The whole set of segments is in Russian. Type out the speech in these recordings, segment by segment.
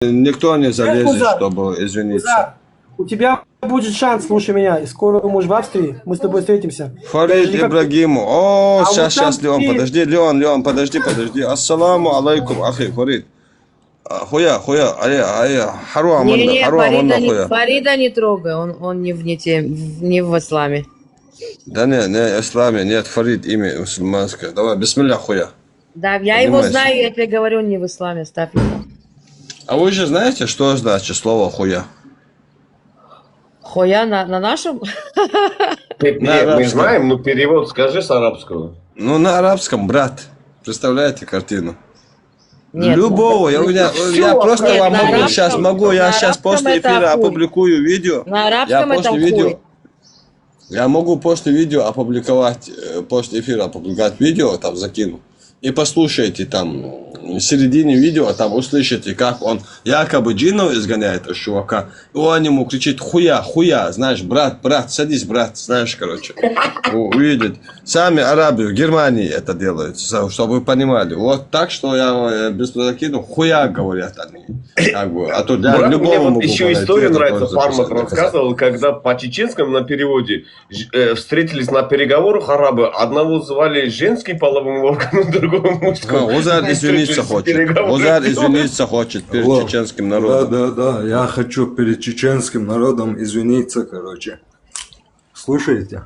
никто не залезет, Кузар, чтобы извиниться. Кузар, у тебя будет шанс, слушай меня. И скоро ты будешь в Австрии, мы с тобой встретимся. Фарид Ибрагиму. О, А вот сейчас, там Леон, ты- подожди, Леон, подожди. Ассаламу алейкум, ахи, Фарид. Хуя, хару Не, хуя. Фарида не трогай, он не не в исламе. Да не, исламе, нет, Фарид имя мусульманское. Давай, бисмилля, хуя. Да, я его знаю, я тебе говорю, он не в исламе, ставь его. А вы же знаете, что значит слово хуя? Хоя на нашем? Мы знаем, но перевод скажи с арабского. Ну, на арабском, брат. Представляете картину? Нет, Любого, я просто нет, вам на могу, арабском- я на сейчас арабском после это эфира хуй. опубликую видео. На арабском это хуй. Я могу после видео опубликовать, после эфира опубликовать видео, там закину. И послушайте там, в середине видео, там услышите, как он якобы джиннов изгоняет из чувака. И он ему кричит: хуя, знаешь, брат, садись, брат, знаешь, короче. Увидит. Сами арабы в Германии это делают, чтобы вы понимали. Вот так, что я без закину, хуя говорят они. Как бы, а то для Брат, любого мне вот могу еще подойти, история это нравится, тоже Фармак доказать. рассказывал, когда по чеченскому на переводе встретились на переговорах арабы, одного звали женским половым органом, другого мужским. Озар извиниться хочет перед чеченским народом. Да, я хочу перед чеченским народом извиниться, короче. Слушайте?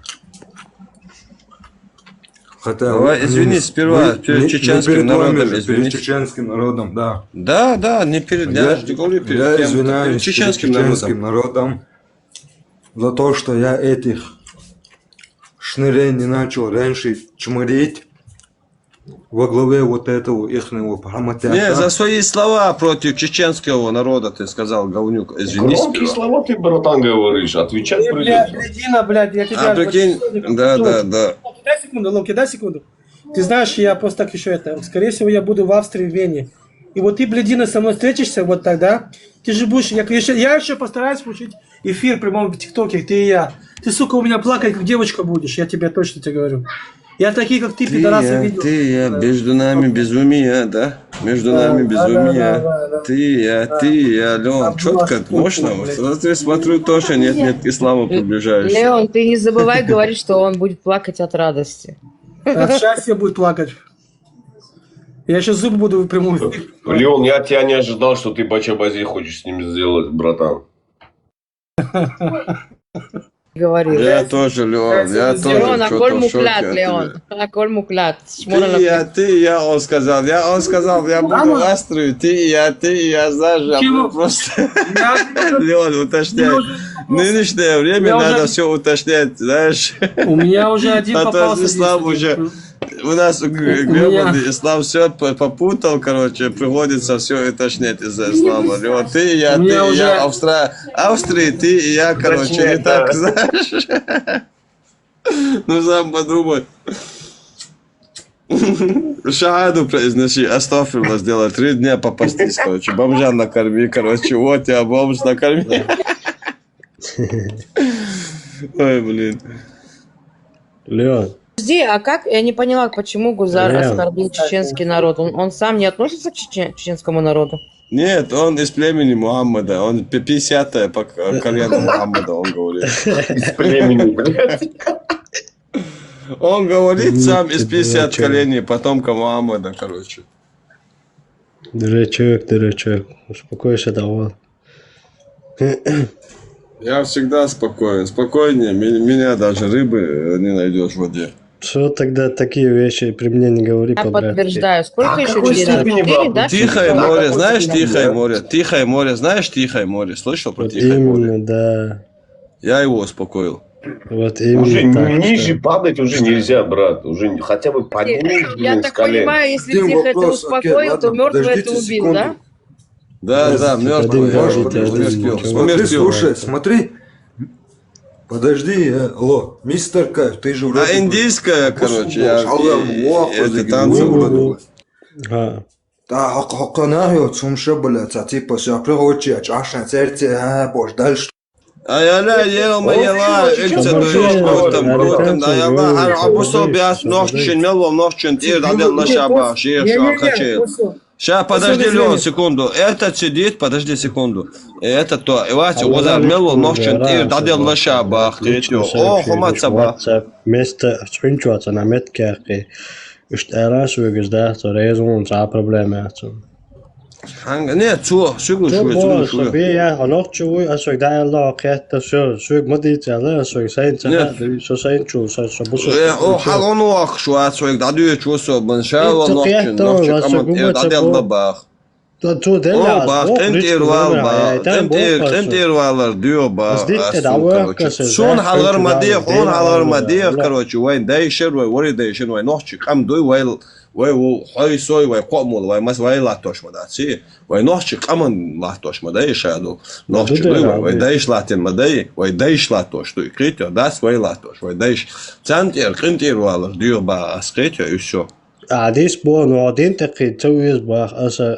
Хотя Давай, извинись сперва перед чеченским народом. Перед чеченским народом, да. Да, не перед... Я же говорю перед Я кем-то, извиняюсь перед чеченским перед чеченским народом. народом за то, что я этих шнырей не начал раньше чмырить во главе вот этого ихнего проматяка. Не, за свои слова против чеченского народа ты сказал, говнюк. Извинись. Громкие слова ты, братан, говоришь, отвечать Ты, придется. блядина, блядь, я тебя... Прикинь, да. Дай секунду, Локи, дай секунду. Ты знаешь, я просто так еще это... Скорее всего, я буду в Австрии, в Вене. И вот ты, блядина, со мной встретишься вот тогда. Ты же будешь... Я еще постараюсь включить эфир прямом в ТикТоке, ты и я. Ты, сука, у меня плакать, как девочка будешь. Я тебе точно тебе говорю. Я такие, как ты, пидорасы, видел. Ты, между нами безумие, да? Между нами безумие. Да. Ты, Леон, четко, мощно. Я смотрю, тоже нет к исламу приближаешься. Леон, ты не забывай говорить, что он будет плакать от радости. От счастья будет плакать. Я сейчас зубы буду в прямом эфире. Леон, я тебя не ожидал, что ты бача-бази хочешь с ними сделать, братан. Говорил. Я тоже, Леон, Леон, а коль что-то в шоке муклят, от Леон. тебя. А коль муклят. Он сказал, я буду в Австрии, ты, я, знаешь, я буду просто... Леон, уточняй. В нынешнее время надо все уточнять, знаешь. У меня уже один А то попался. ислам уже... У нас гребаный ислам все попутал, короче, приходится все уточнять из-за ислама. Леон, ты, я, Австрия, ты и я, короче, не так, знаешь. Ну, сам подумай. Шахаду произноси, астафирулlah сделай, 3 дня попастись, короче, бомжа накорми, короче, вот я бомж накорми. Ой, блин. Леон. Подожди, а как? Я не поняла, почему Гузар оскорбил чеченский народ. Он сам не относится к чеченскому народу? Нет, он из племени Мухаммада, он 50-е по колену Мухаммада, он говорит. Из племени, блядь. Он говорит сам из 50 коленей потомка Мухаммада, короче. Дурачок. Успокойся, давай. Я всегда спокоен. Спокойнее. Меня даже рыбы не найдешь в воде. Что тогда такие вещи при мне не говори Я по-братски? подтверждаю. Сколько еще какой людей? степени 4, да? Тихое море, знаешь, Тихое Тихое море? Тихое море, знаешь, Тихое море? Слышал про Вот Тихое море? именно, да. Я его успокоил. Вот именно Уже так, ниже что- падать уже нельзя, брат. Уже хотя бы поднимись, Я блин, с так колен. понимаю, если Один тихо это вопрос, окей, успокоил, то ладно, мертвый это подождите убил, секунду. да? Да, мертвый. Подождите, Смотри, слушай, смотри. Подожди, алло, мистер Кайф, ты же вроде... А индийская, короче, я это танцевал. А, Да, хаканахио, цумша, блядь, типа, все, прихочи, чашан, сердце, боже, дальше. Ayala yelma ilse doyuş ayala har abuso bias nohçin melvo nohçin tir adella şaba şiir şu arka çeyil. Сейчас, подожди, Особенно Леон, звенит. секунду. Этот сидит, подожди секунду. Это то. Ивати, الله Озар لا Мелвол, نشكو Нохчен, Тир, جراس Дадел Лашаба, Третью. О, Хомат Саба. واتساب مست screenshot أنا متكاقي اشتراس ويجزدات وريزون صعب проблемات Нет, Сюгу, تو Сюгу, باز Сюгу. طبيعي هنوت شوي أسوق داعي الله قيادة شو مديت على أسوق سين سنة شو سين شو بص О, Халон Уах, Шуат, Суик, Дадю, Чусо, Баншава, Нохчен, Нохчен, Амат, Дадел Лабах. تو دل О, Бах, Тентирвал, Бах, Тентирвалар, Дю, Бах. Шун Халар Мадих, он Халар Мадих, короче, Вайн Дайшер, Вай Дайшер, Вай Нохчик, Ам Дуй, Вай Хой Сой, Вай Комул, Вай Мас, Вай Латош Мадаци, Вай Нохчик, Аман Латош Мадай, Шаду, Нохчик, Вай Дайш Латин Мадай, Вай Дайш Латош, Туй Критё, Дас, Вай Латош, Вай Дайш Тентирвалар, Дю, Бах, Критё, и все. عاديس بون وعدين تقي تسوي باخ أسا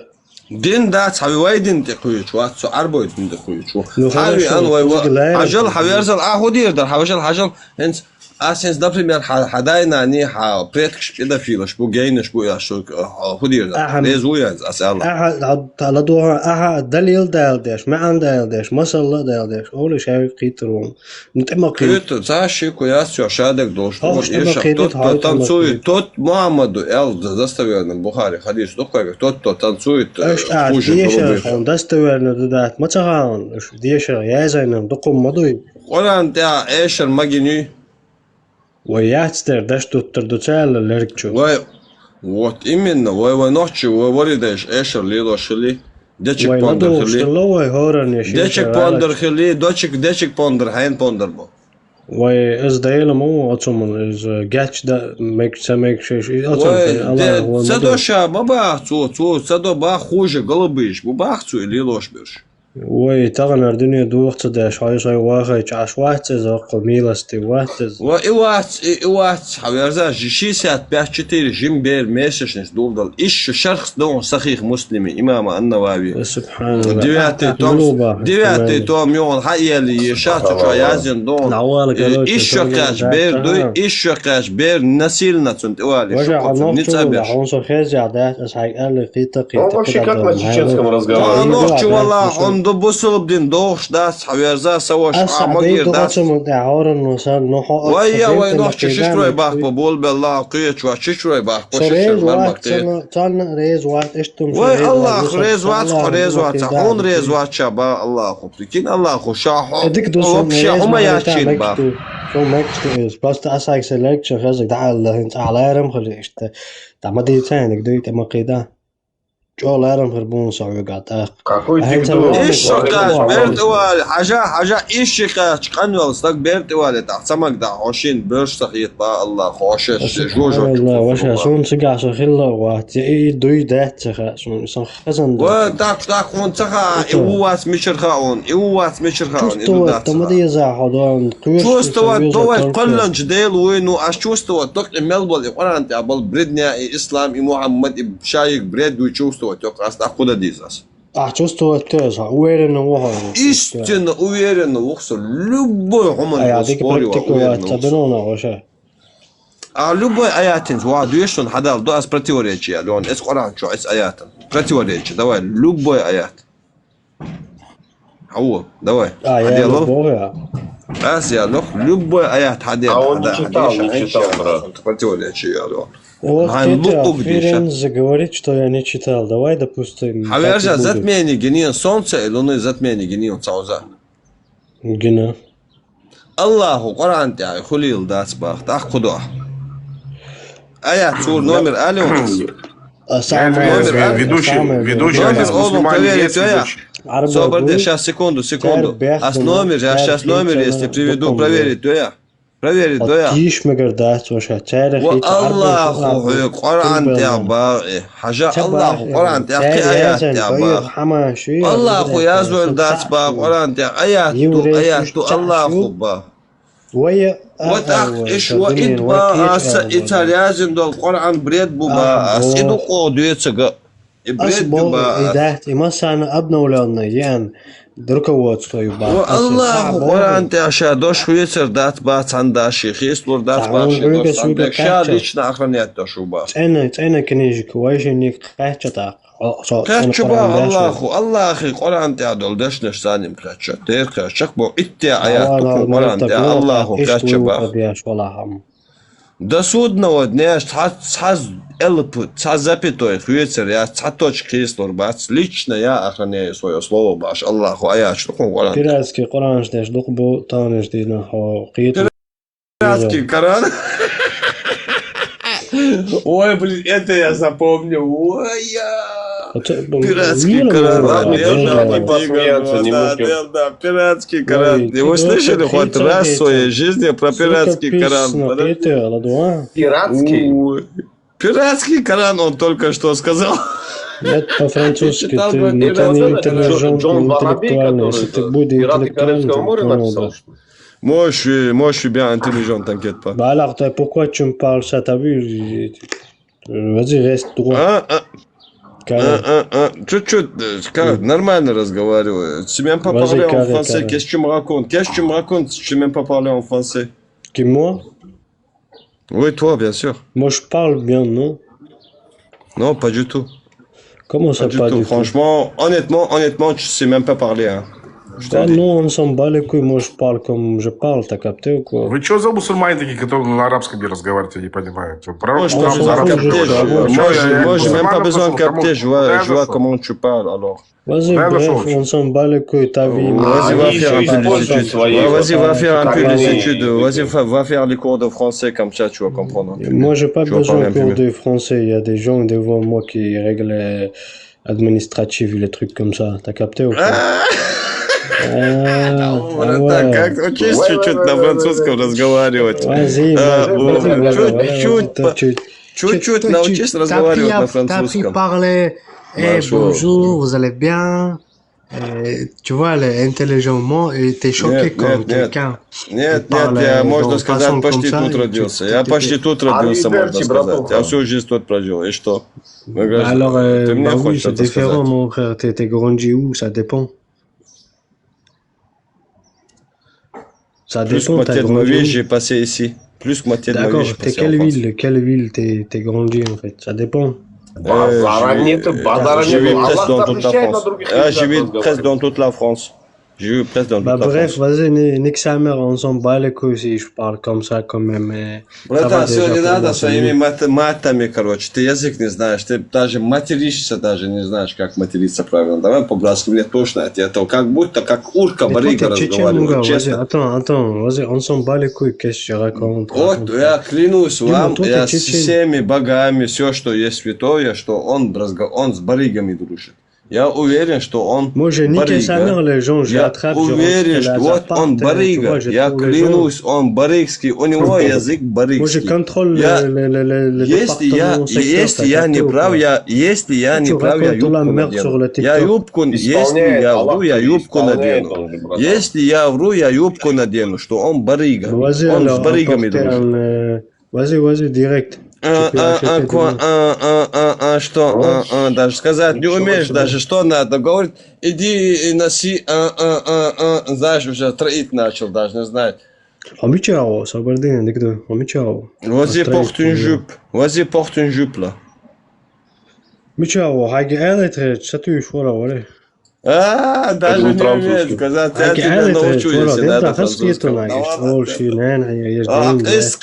دين دات حبي وايدين تقوي شو سو أربعة دين تقوي شو لو حبي خلاص أنا واي شو حجل حبي أرسل هودير در حجل هنس أسنس ده بريمير حداينا ني بريتكش كده فيلش بو جاينش بو يا شو هودير ده ليزويا أسأل أحد على دوها أحد دليل دايلدش ما عن دايلدش ما شاء الله دايلدش أول شيء قيترون نتمقي كيت زاشي كويس يا شادك دوش Ах, إيش что тот накидывает, танцует накидывает. тот Мухаммаду эл заставил на Бухаре хадис такой тот танцует ايش قاعد хуже ديشر голубых خون دستوير ندات ما تغاون ايش ديشر يا زين دقم مضوي قرآن تاع إيش المجني وياتستر دشتو تردوتال لركشو Вай, вот именно, вай ночи, вай варидеш эшер лило шили, дечек وي пондер ندو хили, شلوي هورن يا дечек пондер хили, дечек пондер, хайн пондер бо. وي از دايل مو اتسومن از جاتش دا ميك سميك شيء Вай, садоша, баба, садо ба хуже, голубыш, бубахцу или лошбиш. وي تغنر دنيا دو وقت داش هاي شوي واخي عاش واحد زق ميلستي واحد وإيوات, حوارزا, 65-4 جيمبير месячность дулдал, ищу шарх дон сахих муслими, имама Ан-Навави. سبحان الله 9 том يون حيالي شاتو شايازن دون ищу каш бер насильно цунтивали وجع الله не شو цабеш. عنصر خازع ده اسحاق قال لي قيتا Он вообще как на чеченском А разговаривает? ночь والله он добусил бдин дош дас حوارزا سواش أصعب داس دعورا وصار نحو ويا نوح ششروي باخ بقول بالله قيت ششروي باخ ريز واحد صارنا ريز واحد اشتم وي الله ريز وات هون ريز وات شابا الله خو لكن الله خو شاحو اديك دوسن وبشا هما ياتشين باخ شو ماكستو از بس تاسايك سيلكشن خازك دعال انت على رم خلي اشت تعمدي ثاني دويت اما قيدا جو لارم خربون صعب قاعد Какой А это тик-ток? ايش قاش بيرت وال حاجه ايش قاش قنول استق بيرت وال تاع سمك دا 20 برش صحيت با الله خوش جوجو والله واش شون سقع خلا وات اي دوي دات شون خزن وتاك اون تخا ايواس مشرخاون чувствовать тамады за ходон чувствовать то قلنج ديل وينو اش чувствовать تق ملبل قران تاع بل بريدنا اسلام محمد شايك بريد ويشوفوا تق اصلا خد ديزاس чувствовать тоже уверенно وهو истинно уверенно воксо любой я гуман спорил табинона вообще А любой аятин, дуешь он хадал, до ас противоречия, он эс Коран, что эс аятин, противоречие, давай, любой аят. Ау, давай. я любой, Ас я лох, любой аят хадил. А он не читал, брат. Противоречие, вот Ай, лук Ференц говорит, что я не читал, давай допустим Хавержа, затмение генин солнца и луны затмение генин цауза. Гена Аллаху, Коран тя, хулил дацбах, так куда. Аят, сур, номер, алион. Ведущий, Номер, он проверит, я. عربي Соборди, сейчас, секунду. А с номер, я сейчас номер, если приведу, проверить, то я. Проверить, то я. تيش مقردات وشا تاريخ والله قرآن تاع باغي حاجة الله قرآن تاع آيات تاع باغي الله يا زول دات باغ قرآن تاع آيات الله باغ ويا وتاخ إيش وإد باغ إتاليازن دول قرآن بريد بو باغ إدو قودو يتسقى بريد بو باغ إدات إمسانا أبنا ولانا يعني دركوات خيو باغ والله قرآن تاع شادوش خويتر دات باغ تاندا شيخيس لور دات باغ شادوش تاندك شاد ليش ناخرنيات تشو باغ أنا كنيجي كوايش إنك قاعد تاق Kaçıba Allahu, Allah'ı Kur'an te dol deşneş sanim kaçı. Ter kaçak bu itti ayat tukun Kur'an te Allahu kaçıba. Да судного дня цаз элп, цаз запятой, хуйцер, я цаточки бац. Лично я охраняю свое слово, баш Аллаху, а я что Коран. Пиратский Коран ждешь, духбу танешь дина хокит. Пиратский Коран. Ой, блин, это я запомню. Ой, Пиратский Коран. Да, пиратский Коран. Вы слышали хоть раз в своей жизни про пиратский Коран? Пиратский? Пиратский Коран, он только что сказал. Это по-французски, Читал ты бы не интеллигент, Джон Воробей, интеллектуальный. Если ты будешь «Пираты Карибского моря» интеллектуальный, написал? Что ли? Moi, je suis bien intelligent, t'inquiète pas. Bah alors, pourquoi tu me parles ça, t'as vu? Vas-y, reste droit. Carré. Чуть-чуть, нормально разговариваю. Tu m'aimes pas parler en carré, français, carré. qu'est-ce que tu me racontes? Qu'est-ce que tu me racontes si tu m'aimes pas parler en français? Qui, moi? Oui, toi, bien sûr. Moi, je parle bien, non? Non, pas du tout. Comment ça, Pas du pas tout. du tout? Franchement, honnêtement, tu sais même pas parler, hein. Je te Ah le dis. non, on s'en bat les couilles, moi je parle comme je parle, t'as capté ou quoi? Вы что за мусульмане такие, которые на арабском не разговаривают, я не понимаю. Пророк Moi, je Мухаммад t'ai на besoin de арабском capter. говорил. Moi, Чё, я j'ai même pas мусульманам besoin de пошел? Кому? capter. Куда Je vois зашел? comment tu parles, alors. Vas-y, Да, bref, зашел, on s'en bat les couilles, ta vie. Vas-y, va Они faire un еще peu des используют études. свои Vas-y, va faire un peu как des они- études. Vas-y, va faire les cours de français, comme ça, tu vas comprendre un peu. Moi, j'ai pas Tu vas besoin parler un peu de cours mieux. de français. Il y a des gens devant moi qui règlent administratifs, les trucs comme ça. T'as capté ou pas? Так, как учись чуть-чуть на французском разговаривать. Vas-y, Чуть-чуть научись разговаривать на T'as appris французском. parler. Bah, Bonjour, vous allez bien? Tu vois, intelligemment, et t'es choqué Нет, comme нет, нет. quelqu'un. Нет, parle, я, можно genre, сказать, façon почти comme ça, тут et родился. tu- Я ты- почти тут родился, можно Arrivederci, сказать. братуха. Я всю жизнь тут прожил. И что? Вы говорите, Alors, ты мне bah oui, хочешь c'est это différent, сказать? mon frère. T'es grandi où? Ça dépend. Ça Plus que dépend, t'as moitié de ma grandi vie, où? j'ai passé ici. Plus que moitié de ma vie, D'accord, j'ai t'es passé en quelle France. ville? Quelle ville t'es grandi en fait? Ça dépend. Базара нету, базара Je vis нету. presque Аллах dans toute la запрещает на France. других Ah, je языках vis presque разговаривать. dans toute la France. J'ai vu presque dans toute Bah la bref, France. vas-y, nique sa mère, on s'en bat les couilles si je parle comme ça quand même. Ça va Братан, все déjà не pour надо moi, c'est своими mieux. матами, короче. Ты язык не знаешь, ты даже материшься, даже не знаешь, как материться правильно. Давай по-братски, мне тошно от этого. Как будто как урка Mais toi, барыга t'es tchétchène, mon gars, разговаривает, vas-y, честно. attends, vas-y, on s'en bat les couilles, qu'est-ce que tu racontes? Вот, я клянусь Дима, вам, toi, я t'es с чечен. всеми богами, все, что есть святое, что он с барыгами дружит. Я уверен, что он Moi, j'ai niqué sa mère, les gens, je Я l'attrape, je уверен, rentre что dans вот l'appart, он tu барыга. vois, je Я trouve les gens. клянусь, он барыгский. У него язык Moi, je барыгский. contrôle Я- le Если département secteur, если t'as я capté не ou прав, pas? если я Tu не прав, я racontes de la юбку merde sur надену. le Я TikTok. юбку, если Исполняет, я Аллах вру, я тебе юбку исполняет надену. он же, братан. Если я вру, я юбку надену, что он барыга. Vas-y, Он с alors, барыгами emporter дружит. vas-y, direct. Tu peux acheter du monde. Что, даже сказать не умеешь, даже что надо, говорит, иди и носи, знаешь, уже троить начал, даже не знаю. Amichao, ça va dire, dès Amichao. Vas-y, porte une jupe, vas-y, porte une jupe, là. Amichao, حاجة قالت شتوش ولا. Даже будет не французский. умеет сказать, я حاجة тебя قالت научу, ولا. если انت надо خسكيتو французского. ناقش اول شيء نان هي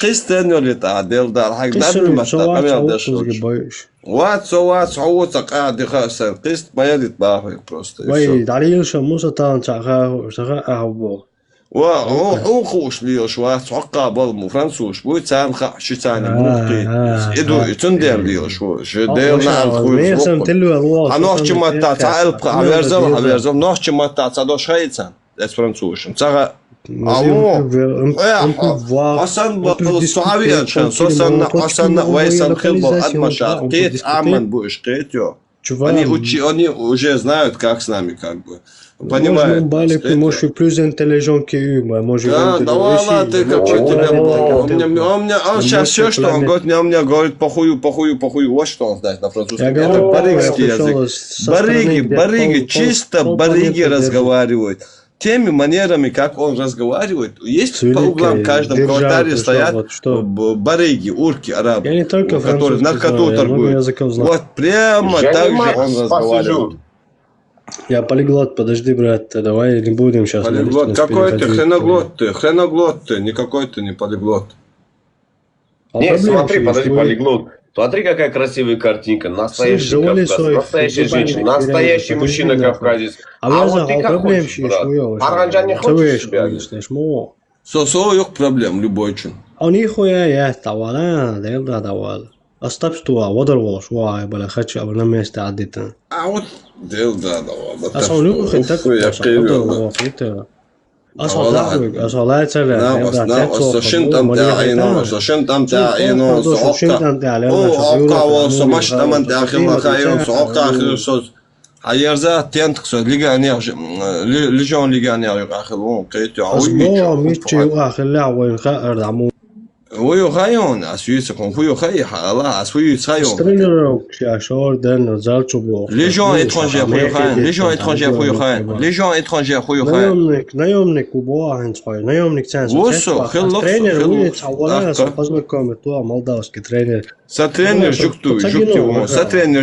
قيس تاني اللي تعدل ده الحاج ده قصة قبل ما صوات تعمل صوت ده بايش. وات صوتك قاعد يخسر قيس ما يدي تباهي بروست وي دعلي شموسة تان شغا أهبو. وهو خوش ليه شوات حقا بالمو فرنسوش بو تسان خش تاني مقطي ادو يتندر ليه شو دير نعم خوي هنوخش ماتا تعال حبيرزم نوخش ماتا تعال شايتسان ده فرنسوش متاغا حسن الصحابي حسن ويسن خلبو أدمشار قيت عمن بوش قيت يو Они уже знают, как с нами, как бы. Понимают. Moi, je suis plus intelligent que eux. Moi, je Да, да ладно, ты как что тебе он сейчас все, что он говорит, он мне говорит, похую. Вот что он знает на французском. Это барыгский язык. Барыги, чисто барыги разговаривают. теми манерами, как он разговаривает, есть С по углам великой каждом державой комментарии пришел, стоят вот что. барыги, урки, арабы, Я не только которые французский наркоту знаю, я много торгуют. языков знаю. Вот прямо Я так не же он Макс, разговаривает. посижу. Я полиглот, подожди, брат, давай не будем сейчас на Полиглот, личность какой ты переходить. хреноглот ты, никакой ты не полиглот. А Нет, проблема смотри, есть, подожди, вы- полиглот. Смотри, какая красивая картинка. Настоящий Слышь, говори Кавказ, свой, настоящая ебаный женщина, херень, настоящий подожди, мужчина нахуй. кавказец. А А я вот знаю, ты а как проблем хочешь, ще брат? хуёво, Оранжа не хочешь Товарищ, себя? конечно, шмо. Со yok проблем, любой чин. А нихуя я тавала, да тавала. Оставь что, водор волш, вай, бля, хочу, а на месте адита. А вот дел да, А сон ну хоть так, я водор волш, это. А сон так, а сон лайт целя, Сошин там тяино, сошин там тяино, сока, сомаш там тяхила хайон, сока хирсос. Аярза тентхсо лиганер, лижон лиганер ахилон, кайти Асбо мичи ахилля вайн хаар даму. Huyo hayon, asuyisa kon huyo hay hala, asuyisa hayon. Тренеров, я шор ден залчу бо. Les gens étrangers huyo hayon, les gens étrangers huyo hayon, les gens étrangers huyo hayon. наемник убо ханцхой, наемник ценс. Вусо, Тренер хелло, уйдет, а вала познакомит, то молдавский тренер. Sa тренер жуктивон, sa тренер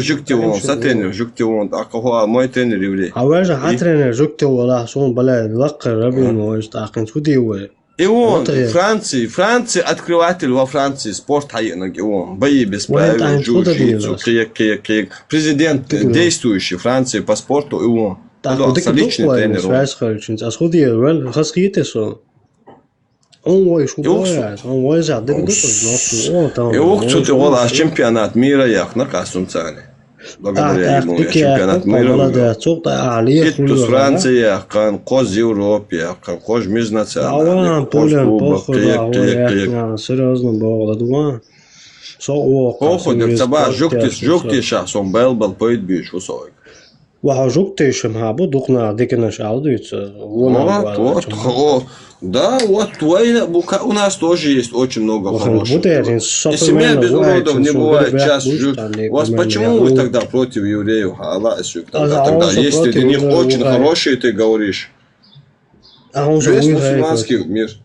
жуктивон, а мой тренер еврей. А вежа ха тренер жукте вала сон бала лаккар рабин моист ахин судиуэ. И он, Вот и- Франции, открыватель во Франции, спорт хаенок, и он, бои без Вот правил, это откуда джиу-джитсу, делалось? кек. Президент действующий Франции по спорту, и он. Так, Он вот это личный тухлая, тренер. он. связь харчин. А судия, вел, хасхите со. Он ой, шубая, он ой, за, да дупа, там. И он, кстати, он чемпионат мира ях на Касунцане. Благодаря ему я чемпионат мира выиграл. Иттус Франция, кан коз Европе, кан коз Аван, межнациональный, коз полен, кубок, похуй, кек. серьезно было, дуа. Со о, Походу, цаба, жукти шас, он был поет биш, усой. Waxa жуктay шамхабу духна дикнаш аудуется. Да, вот у нас тоже есть очень много хороших. Если меня без уродов не бывает час жить, у вас почему вы тогда против евреев? Тогда есть среди них очень хорошие, ты говоришь.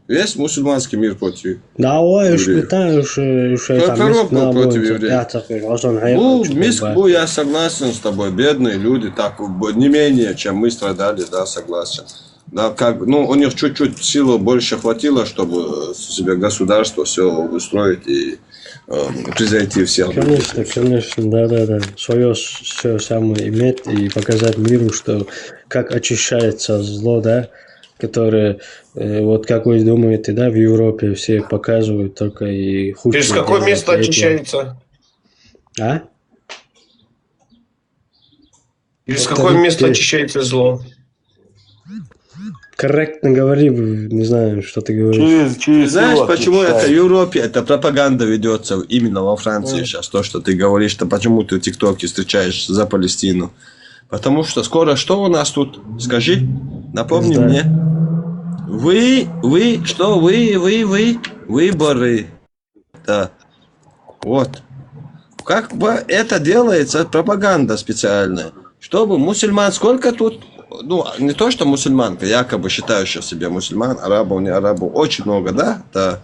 Весь мусульманский мир против. Да, ой, шпитаю, Пророк был против евреев. Ну, Миску, я согласен с тобой. Бедные люди, так не менее, чем мы страдали, да, согласен. Да, как, ну, у них чуть-чуть силы больше хватило, чтобы себе государство все устроить и превзойти всех. Конечно, да. Свое все самое иметь и показать миру, что как очищается зло, да, которое, вот как вы думаете, да, в Европе все показывают только и худшее. Через какое место очищается? А? Через какое место очищается зло? Корректно говори, не знаю, что ты говоришь. Знаешь, почему это в Европе, эта пропаганда ведется именно во Франции сейчас, то, что ты говоришь, что почему ты в ТикТоке встречаешь за Палестину? Потому что скоро что у нас тут? Скажи, напомни мне. Выборы. Да. Вот. Как бы это делается, пропаганда специальная. Чтобы мусульман, сколько тут, ну, не то, что мусульманка, якобы считающих себя мусульман, арабов, не арабов, очень много, да? Да.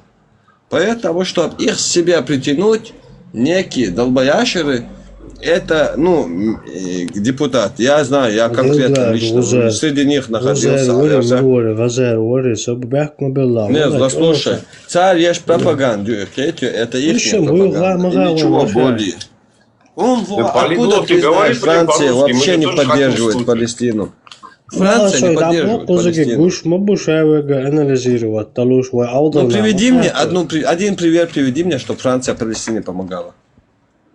Поэтому, чтобы их с себя притянуть, некие долбоящеры, это, ну, депутат. Я знаю, я конкретно лично среди них находился. Нет, заслушай. Царь есть пропаганду. Это их пропаганда. И ничего более. Он откуда ты знаешь, Франция вообще не поддерживает Палестину. Франция не поддерживает Палестину. Ну, приведи мне один пример, приведи мне, что Франция Палестине помогала.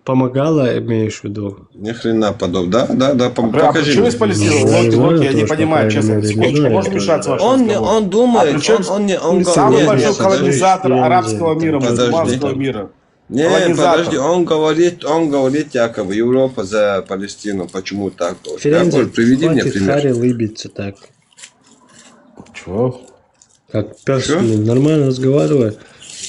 Помогала, имеешь в виду? Ни хрена подобного. Да, покажи. А почему из Палестины? Локи, я не понимаю, честно. Секундочку, можно вмешаться в ваш разговор? Он думает, он самый большой колонизатор арабского мира, мусульманского мира. Не, подожди, он говорит якобы Европа за Палестину. Почему так? Приведи мне пример. Харе лыбиться так. Чего? Как персонально, нормально разговариваю.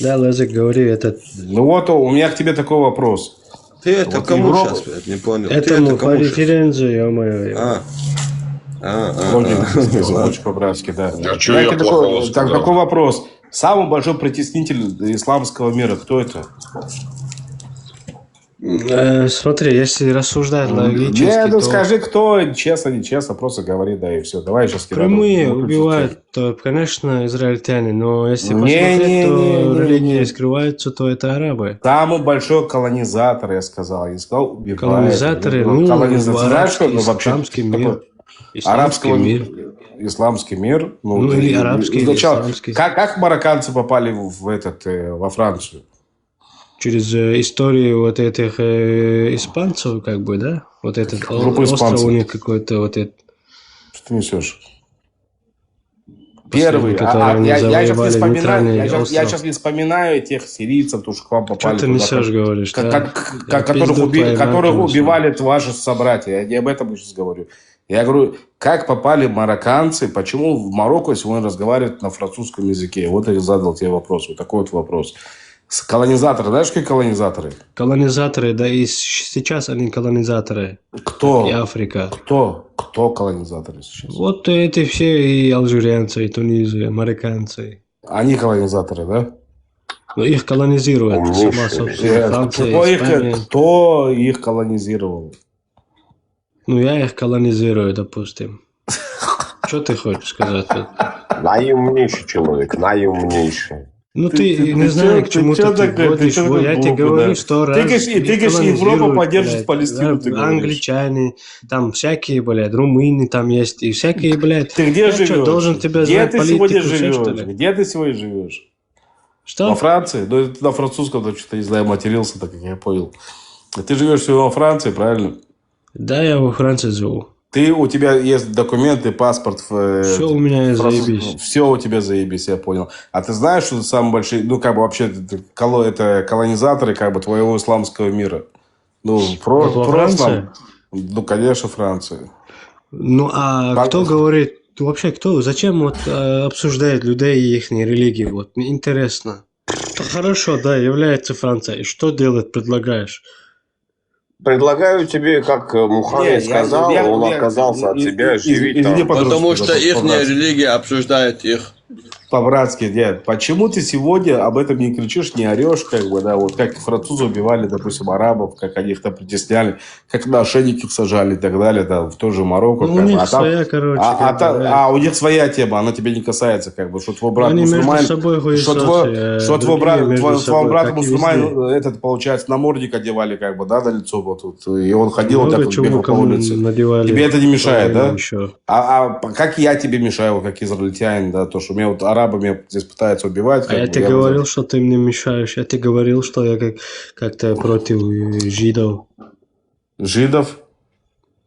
Да, язык говори, это... Ну вот, у меня к тебе такой вопрос. Ты это Вот кому Европа... сейчас, блядь, не понял? Этому по референции, ё-моё. Блогер, очень по-братски, да. А что я плохого сказал? Такой вопрос. Самый большой притеснитель исламского мира, кто это? Смотри, если рассуждать логически, Нет, ну то скажи, кто, честно, не честно, просто говори, да, и все. Давай сейчас прямые убивают, то, конечно, израильтяне, но если посмотреть, то религии скрываются, то это арабы. Самый большой колонизатор, я сказал. Я не сказал убивает. Колонизаторы, знаешь, что вообще исламский мир. Исламский мир. Исламский мир. Ну, или арабский, или исламский. Как марокканцы попали во Францию? Через историю вот этих испанцев, как бы, да? Вот этот Группа остров испанцев. у них какой-то вот этот. Что ты несешь? Первый. Которые Я завоевали сейчас не вспоминаю этих сирийцев, потому что к вам попали. Что ты несешь, говоришь, да? Которых убивали ваши собратья. Я не об этом сейчас говорю. Я говорю, как попали марокканцы, почему в Марокко сегодня разговаривают на французском языке? Вот я задал тебе вопрос, вот такой вот вопрос. Колонизаторы, знаешь, какие колонизаторы? Колонизаторы, да, и сейчас они колонизаторы. Кто? И Африка. Кто колонизаторы сейчас? Вот эти все и алжирянцы, и тунизы, и марокканцы. Они колонизаторы, да? Но их колонизируют. Сама, собственно, Франция, Испания. Кто их колонизировал? Ну, я их колонизирую, допустим. Что ты хочешь сказать тут? Наиумнейший человек, наиумнейший. Ну, ты не знаю, к чему ты годишь. Я тебе говорю, что раз... Ты говоришь, Европа поддержит Палестину, ты говоришь. Англичане, там всякие, блядь, румыны там есть, и всякие, блядь. Ты где живешь? Должен тебя где знать ты сегодня политику, живешь? что ли? Где ты сегодня живешь? Что? Во Франции? Ну, ты на французском, там что-то, не знаю, матерился, так как я понял. Ты живешь сегодня во Франции, правильно? Да, я во Франции живу. У тебя есть документы, паспорт. Все у меня заебись. Все у тебя заебись, я понял. А ты знаешь, что самые большие, ну, как бы вообще, это колонизаторы, как бы, твоего исламского мира? Ну, во Франции? Ну, конечно, Франция. Ну, а кто говорит, вообще кто, зачем вот обсуждает людей и их религии? Вот, мне интересно. Хорошо, да, является Франция. И что делать, предлагаешь? Предлагаю тебе, как Мухаммед сказал, он отказался от себя живить там. Потому что их религия обсуждает их. По-братски, дед, почему ты сегодня об этом не кричишь, не орешь, как бы, да, вот как французы убивали, допустим, арабов, как они их там притесняли, как на ошейников сажали и так далее, да, в то же Марокко. Ну, у них своя, короче. У них своя тема, она тебя не касается, как бы, что твой брат они мусульманин, что твой брат мусульманин, этот, получается, намордник одевали, как бы, да, на лицо вот тут, и он ходил вот так вот бегал по улице. Тебе это не мешает, да? Как я тебе мешаю, как израильтянин, да, то, что меня вот арабы меня здесь пытаются убивать. А я тебе говорил, что ты мне мешаешь. Я тебе говорил, что я как-то против жидов. Жидов?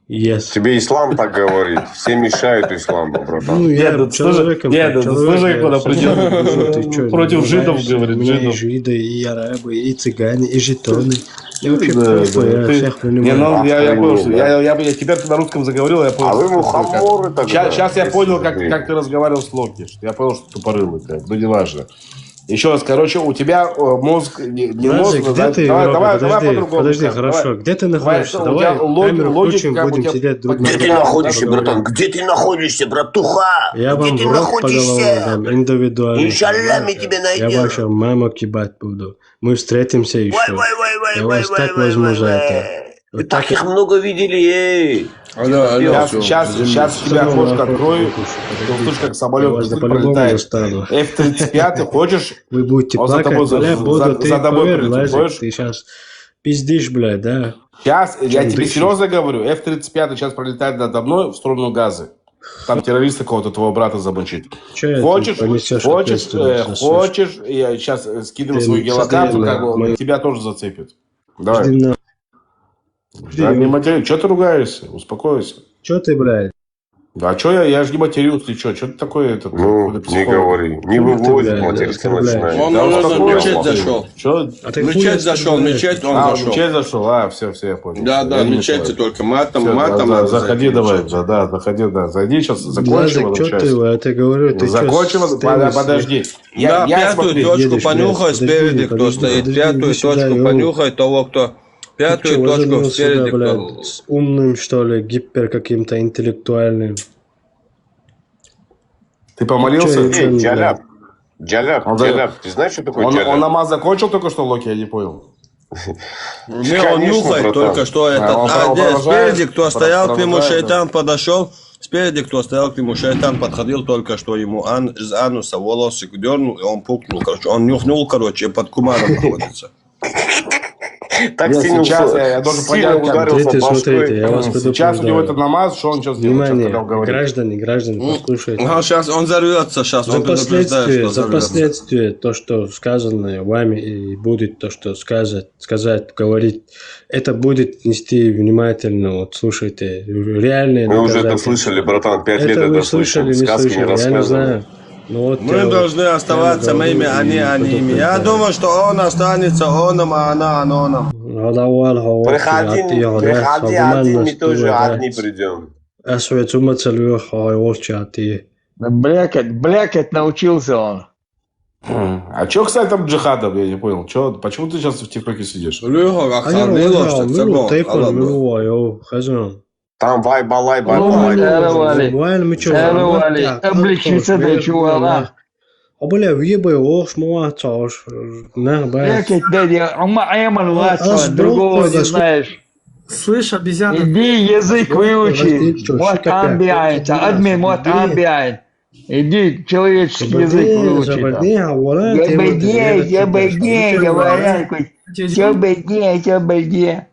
Yes. Тебе ислам так говорит. Все мешают исламу, братан. Ну, я человеком. Слушай, куда придет. Против жидов, говорит. И жиды, и арабы, и цыгане, и жетоны. Я вообще я всех понимаю. Я понял, что я тебя на русском заговорил, я понял. А вы мухоморы тогда. Сейчас я понял, как ты разговаривал с Локи. Я понял, что тупорылый, ну не важно. Еще раз, короче, у тебя мозг не мозг. Где ты, давай по-другому. Подожди, хорошо. Где ты находишься? Давай камеру включим, будем сидеть друг на друга. Где ты находишься, братан? Где ты находишься, братуха? Я вам Где в ты рот по головам находишься? дам, индивидуально. Иншалла, мы тебя Я найдем. вашу маму кибать буду. Мы встретимся еще. Я вас так возьму за это. Вы так их много видели, Алло. Сейчас тебя окошко открою. Ты услышишь, как самолет пролетает. F-35, хочешь? Вы будете Он за плакать, тобой бля, буду, ты за тобой поверь, прилетит, Лазик, хочешь? ты сейчас пиздишь, блядь, да? Сейчас, я тебе дышишь? серьезно говорю, F-35 сейчас пролетает надо мной в сторону Газы. Там террористы кого-то твоего брата замочить. Хочешь, я сейчас скидываю свою геолокацию, как бы тебя тоже зацепит. Давай. Да, не матерись. Что ты ругаешься? Успокойся. Че ты, блядь? Да, что я же не матерюсь, ты что? Что ты такое? Ну, не говори. Не выводит, материться начинает. Он в мечеть зашел. Что? Мечеть зашел, мечеть он зашел. Мечеть зашел, все, я понял. Да, мечети только матом. Заходи давай, заходи, зайди сейчас, закончим. Что ты, я тебе говорю, ты закончим, подожди. Да, пятую точку понюхай спереди, кто стоит. Пятую точку понюхай того, кто... Пятую точку спереди, кто... С умным, что ли, гипер каким-то интеллектуальным. Ты помолился? Эй, Джаляб, Джаляб, ты знаешь, что такое Он Джаляб? намаз закончил только что, Локи, я не понял. Не, он Конечно, нюхает братан. только что это. он А, нет, провожает, спереди, кто стоял к нему, провожает, шайтан подошел. Спереди, кто стоял к нему, шайтан подходил только что ему из ануса волосик дернул, и он пукнул, короче. Он нюхнул, короче, и под кумаром находится. Так Нет, сильно сейчас я должен сильно понять, как ударился Смотрите, башкой. смотрите, я вас Сейчас у него предупреждаю. этот намаз, что он сейчас делает? Сейчас, когда он Внимание, говорит. граждане, послушайте. Сейчас он взорвется, сейчас За он предупреждает, последствия, что за взорвется. последствия, то, что сказано вами и будет то, что сказать, говорить, это будет нести внимательно, вот слушайте, реальные Мы уже это доказательства. слышали, братан, 5 лет Это вы это слышим. слышали, не Сказки не слышали, я не рассказываем. знаю. Ну, вот Мы я вот должны оставаться прямо моими, говорю они и аними. Я предупреждаю. думаю, что он останется оном, а она аноном. Приходи, один, мы тоже одни придем. Да блякать научился он. А что, кстати, там джихадом, я не понял. Почему ты сейчас в ТикТоке сидишь? Там вай-балай, Обличница чувала. Блякать, дядя, Айман Ватсон, другого не знаешь. Слышь, обезьяна. Иди язык выучи. Вот амбиант, админ, вот амбиант. Иди человеческий язык выучи. ебаде, говорят, ебаде.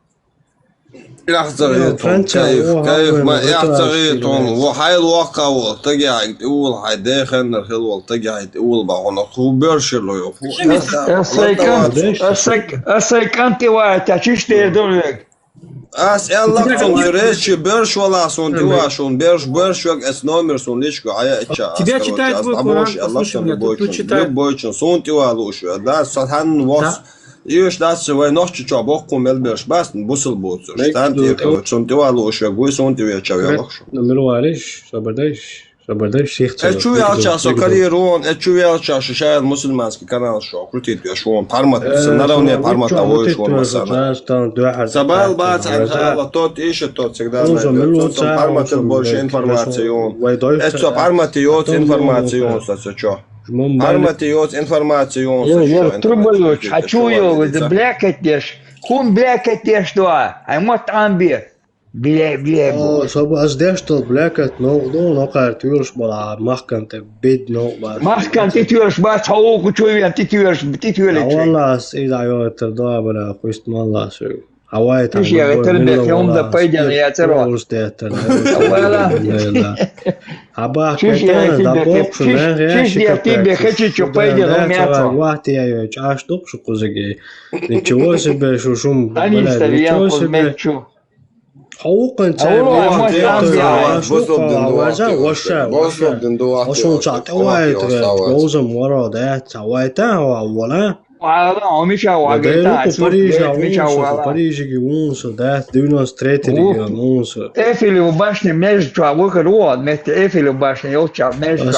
يحتريتهم كيف ما يحتريتهم وحي الواقع والتقع تقول حي داخل نرخل والتقع تقول بعونا خبرش له Асайкан тивает, а чистый дурак. أسألك عن ريش برش ولا صون تواشون برش وق اس نومر صون ليش قاعد Тебя читает твой Коран, послушай меня, тут читает. بويشن صون توالوش ده صحن وص يوش ده سوي نوش تشوا بوكم البرش بس بوصل بوصل شتان تيك صون توالوش وقوي صون توي تشوا Eću ja so karijeron, eću ja šajal muslimanski kanal šo, krutit ja šon, parmatnice, naravno je parmata ovo šon masana. Sabal bac, ala tot iše tot всегда найдет. Son parmatel больше информацион. Eću parmatiot информацион, sa čo. Parmatiot информацион. Труболюч, а чую, блякать дешь. Хум блякать дешь, да. А мот амби. Бля. Mahkan titüyoruz, bas havuku çöyen titüyoruz, Слушай, я интернет, я умда пойдем, я церо. Слушай, я тебе хочу, что пойдем, у меня Ничего себе, шушум, Они ставят кузмечу. Миша вагета, Эфель в башне между выход, вместе Эфель в башне, я учал между.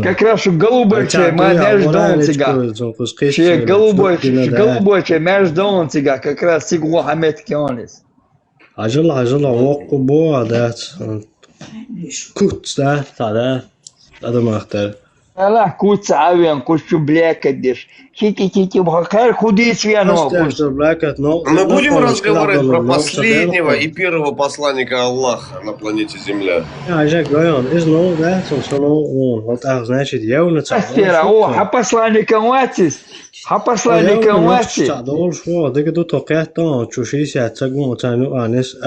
Как раз голубоче, между он цыган. Голубоче, между он цыган, как раз цыгу Хамед Кионис. عجل وقبوا دات كوت ده هذا اختار لا كوت عاوين كوشو بلاك قديش كي بخير خديت فيها نو Мы будем разговаривать про последнего и первого посланника Аллаха на планете Земля. Жак Гайон изно да соно вот значит явно Астера, а посланника Ватис Ватис شو دقيقة دو توقعت طبعا شو شيء ساعتسجون وتانو أنس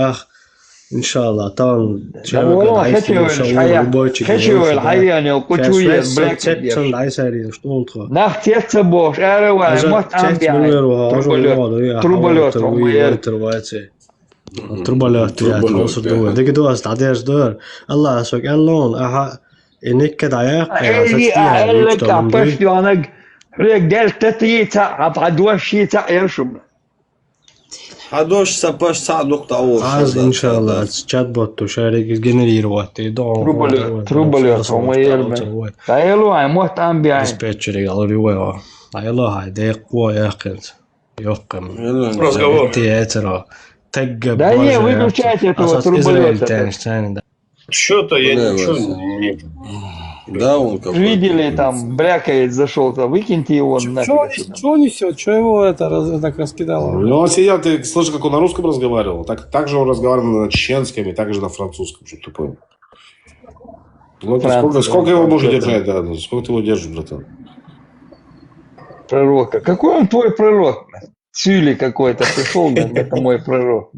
إن شاء الله طبعا والله خشوا الحياة يعني وكتوية بلاك تسن العيساري شلون تخا ناخ تيتسبوش أروى موت أمبيع تروبولوت تروبولوت دقيقة دو أستعديش دور الله أسوك ألون إنك كده عياق لك أبشت وأنا ريك دلتا تيتا عبعدوش شيتا يرشب حدوش سباش ساعة نقطة أول عايز إن شاء الله تشات بوت وشارك جنريروات تروبولوت هم يرمي تايلو عموت أمبيع dispatcher على رواية الله هاي ده قوة يقين يقم Разговор. تياترا Tegga Да не, boja выключайте yaptı. этого Asas İsrail турболета. tanıştığını da. Что-то я Да, ничего Вася. не... Да, он какой-то. Видели, там брякает, зашел-то, выкиньте его нафиг отсюда. Что несет? Что его это так раскидало? Ну, он сидел, ты слышал, как он на русском разговаривал? Так же он разговаривал на чеченском и так же на французском, чтобы ты понял. Вот сколько его можешь держать, да? Сколько ты его держишь, братан? Пророка. Какой он твой пророк? Цюли какой-то пришел, это мой пророк.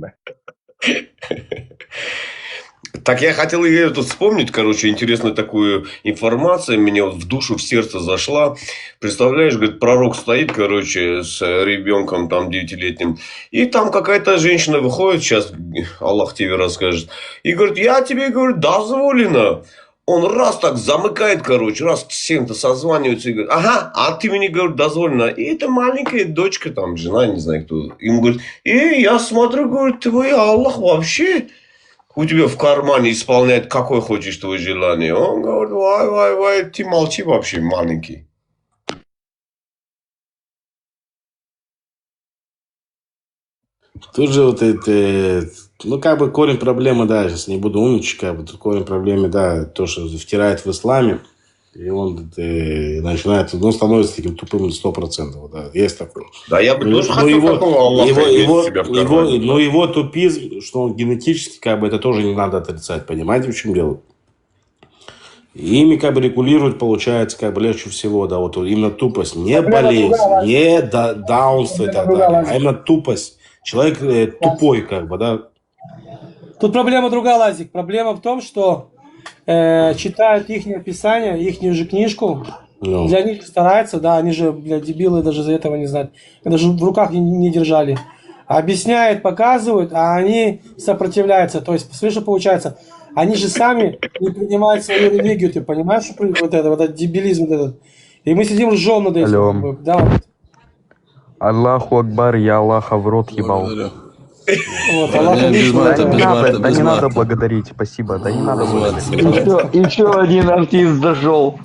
Так я хотел ее тут вспомнить, короче, интересную такую информацию, меня вот в душу, в сердце зашла. Представляешь, говорит, пророк стоит, короче, с ребенком там 9-летним, и там какая-то женщина выходит, сейчас Аллах тебе расскажет, и говорит, я тебе, говорит, дозволено. Он раз так замыкает, короче, раз всем-то созванивается и говорит, ага, а ты мне, говорит, дозволено. И это маленькая дочка, там, жена, не знаю кто. Ему говорит, я смотрю, говорит, твой Аллах вообще у тебя в кармане исполняет, какое хочешь твое желание. Он говорит, вай, ты молчи вообще, маленький. Тут же вот это, ну, как бы корень проблемы, да, сейчас не буду умничать, как бы, тут корень проблемы, да, то, что втирает в исламе, и он начинает, ну, становится таким тупым 100%, да, есть такое. Да, я бы тоже хотел такого Аллаха иметь у себя в кармане. Но его тупизм, что он генетически, как бы, это тоже не надо отрицать, понимаете, в чем дело? Ими как бы регулируют, получается, как бы легче всего, да, вот именно тупость, не болезнь, не даунство и так далее, а именно тупость. Человек тупой, как бы, да. Тут проблема другая, Лазик. Проблема в том, что читают их писание, их же книжку. Ну. Для них стараются, да, они же, блядь, дебилы, даже за этого не знают. Даже в руках не держали. Объясняют, показывают, а они сопротивляются. То есть, слышишь, получается, они же сами не принимают свою религию, ты понимаешь, что вот этот дебилизм вот этот. И мы сидим ржем над этим. Алло. Да, вот. Аллаху Акбар, я Аллаха в рот ебал. Вот, Аллах, Да не надо благодарить, спасибо, да не надо благодарить. Еще один артист зашел.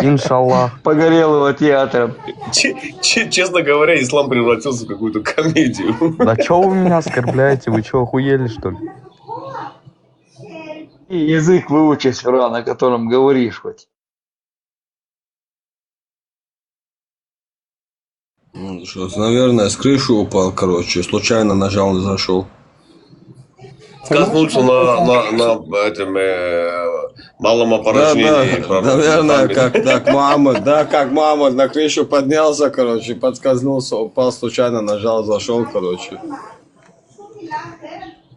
Иншаллах. Погорелого театра. Честно говоря, ислам превратился в какую-то комедию. Да чё вы меня оскорбляете, вы чё, охуели, что ли? И язык выучи, Фера, на котором говоришь хоть. Ну, что, наверное, с крыши упал, короче, случайно нажал и зашел. Скользнулся на этом малом опорожнении. Да, наверное, как Мухаммад, да, как Мухаммад на крышу поднялся, короче, подскользнулся, упал, случайно нажал, зашел, короче.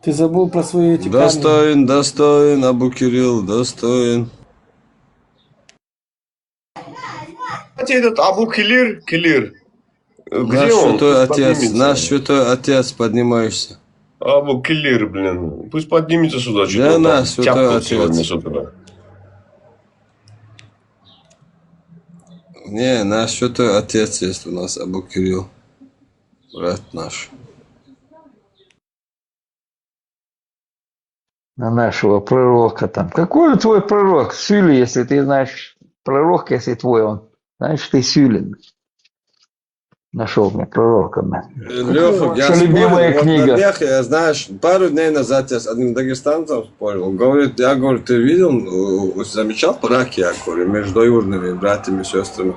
Ты забыл про свои эти Достоин, достоин, Абу Кирилл, достоин. Кстати, этот Абу Килир. Где Наш он? святой Пусть отец, поднимется. наш святой отец, поднимаешься. Абу Килир, блин. Пусть поднимется сюда. Где Что-то он там наш святой тяпнул отец? сегодня с утра. Не, наш святой отец есть у нас, Абу Кирилл. Брат наш. На нашего пророка там. Какой твой пророк? Сюли, если ты знаешь пророк, если твой он. Значит, ты Сюлин. Нашел мне пророка. Леха, я любимая спорил, книга. вот на Мехе, я, знаешь, пару дней назад я с одним дагестанцем спорил. Говорит, я говорю, ты видел, замечал браки, я говорю, между двоюродными братьями и сестрами?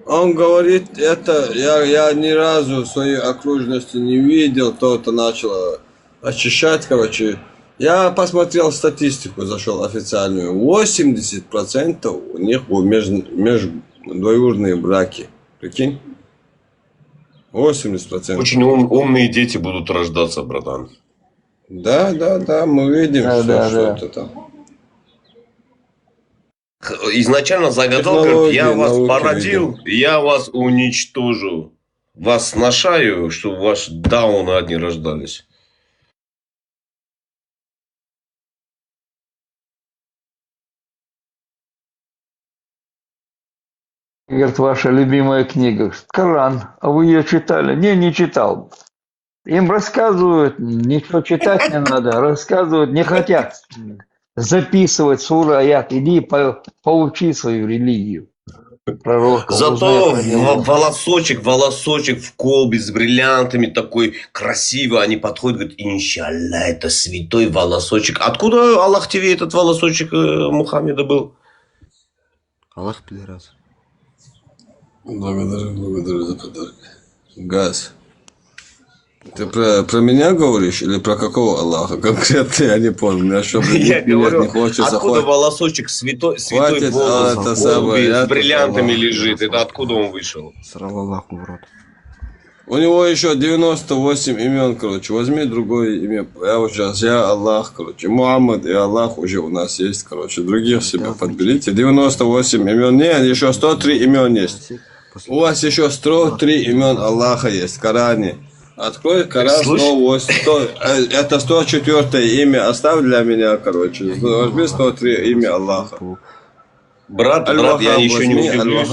Он говорит, это я ни разу в своей окружности не видел, кто-то начал очищать, короче. Я посмотрел статистику, зашел официальную. 80% у них междвоюродные браки. Прикинь? 80%. Очень умные дети будут рождаться, братан. Да, мы видим, что это там. Изначально загадал, говорит, я вас породил, я вас уничтожу. Вас сношаю, чтобы ваши дауны одни рождались. Говорит, ваша любимая книга. Коран. А вы ее читали? Не читал. Им рассказывают, ничего читать не надо. Рассказывают, не хотят записывать суру аят. Иди поучи свою религию. Пророка, узнай Зато про него. волосочек в колбе с бриллиантами такой красивый. Они подходят, говорят, иншалла, это святой волосочек. Откуда Аллах тебе этот волосочек Мухаммеда был? Аллах пидорас. Благодарю за подарок. Газ. Ты про меня говоришь или про какого Аллаха? Конкретно я не понял. Меня что, Я говорю, не хочется. откуда волосочек святой Хватит, волос это в самое, колбе я с бриллиантами тут, лежит? Это откуда он вышел? Срал Аллаху в рот. У него еще 98 имен, короче. Возьми другое имя. Я вот сейчас, я Аллах, короче. Мухаммад и Аллах уже у нас есть, короче. Других себе подберите. 98 имен. Нет, еще 103 имен есть. У вас еще 103 имен Аллаха есть в Коране. Открой Коран 108. Это 104 имя. Оставь для меня, короче. Возьми 103 имя Аллаха. Брат, я еще не удивлюсь.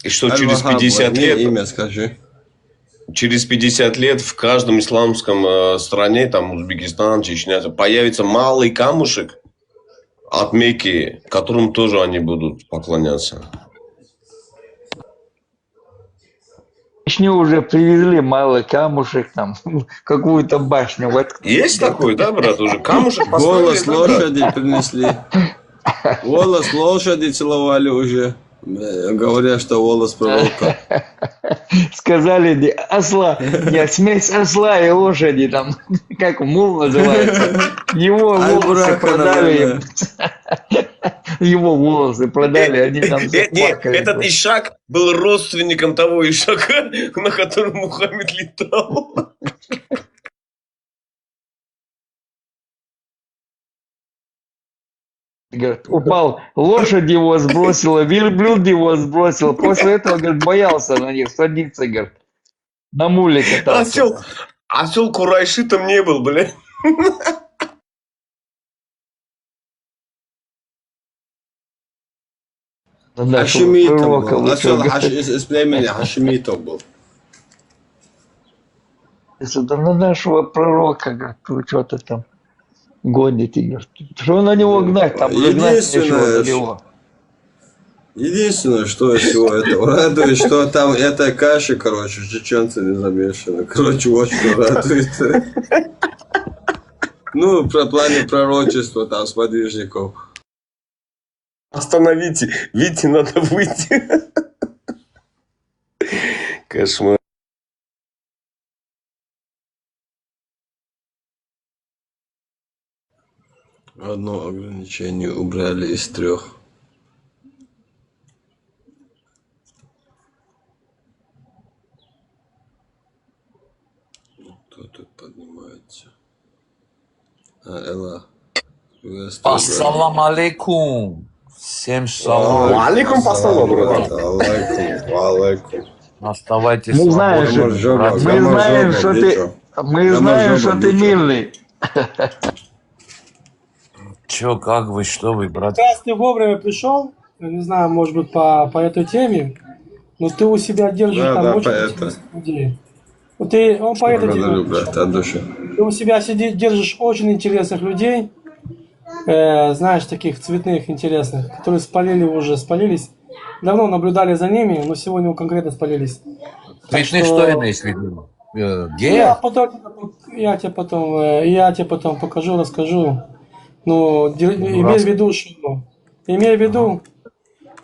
И что через 50 лет, имя скажи. через 50 лет в каждом исламском стране, там Узбекистан, Чечня, появится малый камушек от Мекки, которым тоже они будут поклоняться. Чечню уже привезли малый камушек, там, какую-то башню. Есть такой, да, брат, уже? Камушек поставили, Голос да, брат? лошади принесли. Голос лошади целовали уже. Говорят, что голос пророка. Сказали, осла, нет, смесь осла и лошади, там, как мул называется. Его волосы продали. Его волосы продали, они там Нет, заплакали. этот Ишак был родственником того Ишака, на котором Мухаммед летал. Говорит, упал, лошадь его сбросила, верблюд его сбросил. После этого, говорит, боялся на них садиться, говорит, на муле катался. Осел Курайши там не был, бля. Хашимитов был. Осел из племени Хашимитов был. Это на нашего пророка, говорит, вы что-то там гоните, говорит. Что на него гнать, там уже гнать нечего до него. Единственное, что из всего этого радует, что там этой каши, короче, чеченцы не замешаны. Короче, вот что радует. Ну, про плане пророчества там сподвижников. Остановите, Вите надо выйти. Кошмар. Одно ограничение убрали из 3. Кто тут поднимается? Элла. Ассалам алейкум. Всем шалом. Алейкум пасалам, брат. Алейкум. Оставайтесь Мы знаем, что ты мирный. Чё, как вы, что вы, брат? Раз ты вовремя пришел, я не знаю, может быть, по этой теме, но ты у себя держишь там очень интересных людей. Вот он по этой теме. Брат, от души. Ты у себя держишь очень интересных людей, знаешь, таких цветных, интересных, которые спалились. Давно наблюдали за ними, но сегодня конкретно спалились. Цветных что имеешь в виду? Я тебе потом покажу, расскажу. Но имей в виду,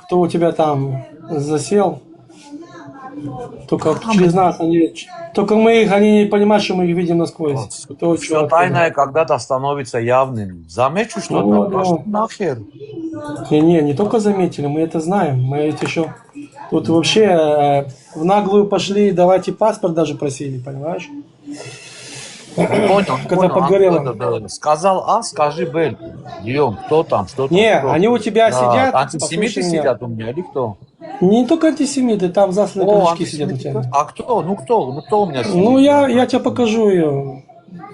кто у тебя там засел. Только через нас только они не понимают, что мы их видим насквозь. Все тайное когда-то становится явным. Замечу что-то, пошли нахер. Не только заметили, мы это знаем. Мы это еще тут вообще в наглую пошли, давайте паспорт даже просили, понимаешь? Понял. Когда подгорело. Сказал А, скажи Б. Идем, кто там, что там. Не, они у тебя сидят. Антисемиты сидят у меня или кто? Не только антисемиты, там засланные книжки сидят у тебя. А кто? Ну кто у меня сидит? Ну я тебе покажу ее.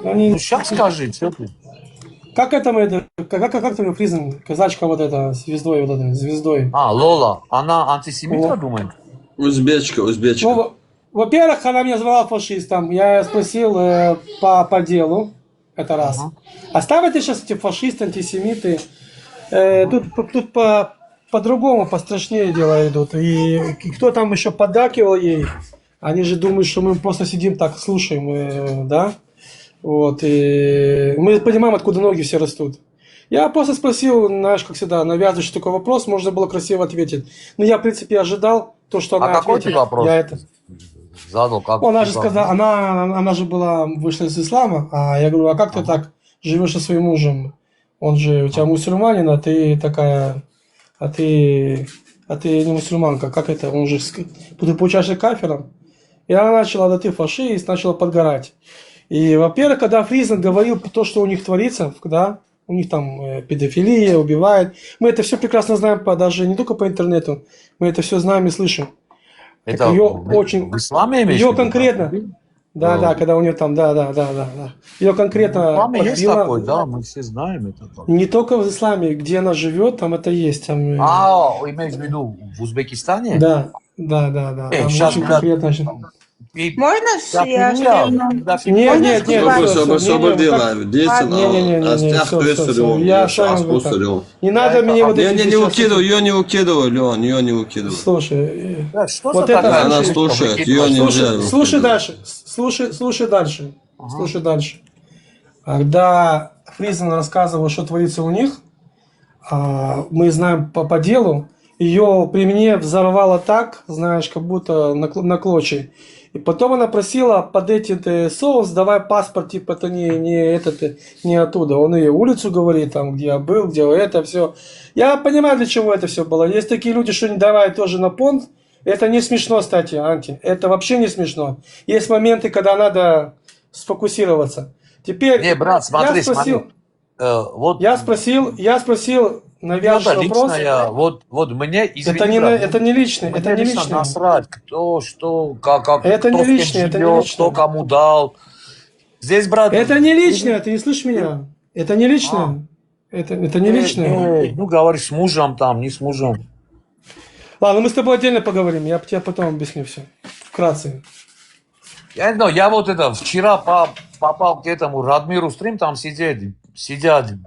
Ну сейчас скажи, что ты. Как это там признан? Казачка вот эта, звездой. А, Лола, она антисемитка, думает? Узбечка. Ну, во-первых, она меня звала фашистом. Я спросил по делу. Это раз. Оставь ты сейчас эти фашисты, антисемиты. Тут по-другому, пострашнее дела идут. И кто там еще поддакивал ей, они же думают, что мы просто сидим так, слушаем, да? Вот, и мы понимаем, откуда ноги все растут. Я просто спросил, знаешь, как всегда, навязывающий такой вопрос, можно было красиво ответить. Но я, в принципе, ожидал то, что она какой ответит. ты вопрос? Я это... Задал, как Она же сказала, она же вышла из ислама, а я говорю, а как ты так живешь со своим мужем? Он же у тебя мусульманин, а ты такая, а ты не мусульманка, как это? Он же, ты получаешься кафиром? И она начала, да ты фашист, начала подгорать. И, во-первых, когда Фризен говорил то, что у них творится, да, у них там педофилия, убивают, мы это все прекрасно знаем, даже не только по интернету, мы это все знаем и слышим. Это Ее в исламе имеешь в ее виду? конкретно, да, когда у нее там, да. Ее конкретно В исламе есть подбила, такой, да, мы все знаем это. не только в исламе, где она живет, там это есть. Там, имеешь в виду в Узбекистане? да. Там сейчас, очень конкретно. Можно я Нет, Чтобы освободила. Я сам не надо мне вот эти... Не укидывай, ее не укидывай, Леон, ее не укидывай. Слушай, что вот за это... такая Она штука? слушает, ее нельзя. Слушай дальше. Слушай дальше. Когда Фризен рассказывал, что творится у них, мы знаем по делу, ее при мне взорвало так, знаешь, как будто на клочья. И потом она просила под эти соус, давай паспорт, типа, это не оттуда. Он ей улицу говорит, там, где я был, где это все. Я понимаю, для чего это все было. Есть такие люди, что не давай тоже на понт. Это не смешно, кстати, Анти. Это вообще не смешно. Есть моменты, когда надо сфокусироваться. Теперь Не, брат, смотри, я спросил навязчивый вопрос. Вот мне, извини, это не, брат, это не личное, это не личное. Насрать, кто, что, как это кто не с кем личное, это не живет, личное. кто кому дал. Здесь, брат... Это не личное, ты не слышишь меня? Это не личное. Это не личное. Ну, говоришь, с мужем там, не с мужем. Ладно, мы с тобой отдельно поговорим, я тебе потом объясню все. Вкратце. Я не знаю, я вот это вчера попал к этому Радмиру стрим, там сидят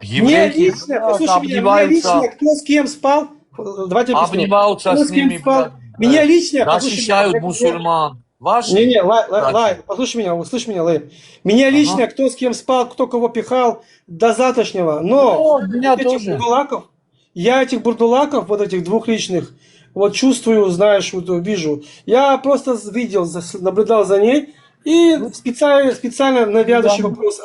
евреи. Не лично, послушай меня, лично, кто с кем спал, давайте объясню. Обнимаются Кто с ними, спал, меня лично, защищают мусульман. Ваши? Не, Лай, послушай меня, услышь меня, Лай. Меня лично, кто с кем спал, кто кого пихал, до завтрашнего. Но меня тоже. Я этих бурдулаков, вот этих двухличных, вот чувствую, знаешь, вот вижу. Я просто видел, наблюдал за ней и специально навязывающий вопрос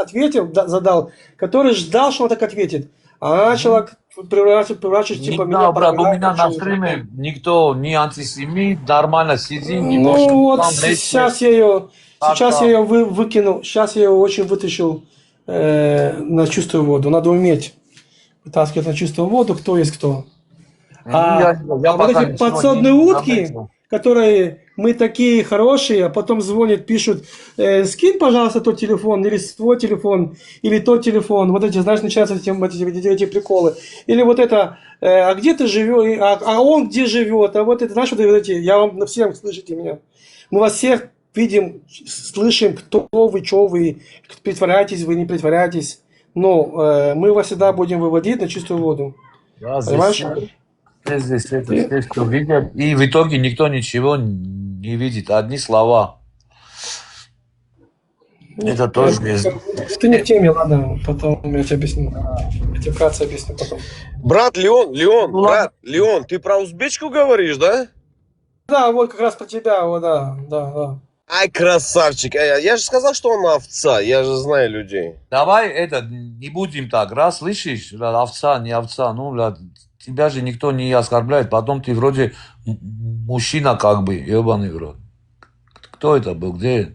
задал, который ждал, что он так ответит. А она начала превращать типа меня. Брат, у меня на стриме никто не антисемит, нормально сидит. Ну вот сейчас я ее выкинул, сейчас я ее очень вытащил на чистую воду. Надо уметь вытаскивать на чистую воду, кто есть кто. Вот эти подсадные утки, которые мы такие хорошие, а потом звонят, пишут, скинь, пожалуйста, тот телефон, или свой телефон, или тот телефон. Вот эти, знаешь, начинаются эти приколы. Или вот это, а где ты живешь, а он где живет, а вот это, знаешь, вот эти, я вам всем, слышите меня. Мы вас всех видим, слышим, кто вы, что вы, притворяетесь вы, не притворяетесь. Но мы вас всегда будем выводить на чистую воду. Понимаешь? Здесь кто видят, и в итоге никто ничего не видит, одни слова. Это тоже есть. Ты не в теме, ладно, потом я тебе объясню. Я тебе вкратце объясню потом. Брат Леон, ты про узбечку говоришь, да? Да, вот как раз про тебя, вот, да. Ай, красавчик. Я же сказал, что он овца, я же знаю людей. Давай не будем так, раз слышишь, овца, не овца, ну, тебя же никто не оскорбляет, потом ты вроде мужчина как бы, ебаный в рот. Кто это был, где?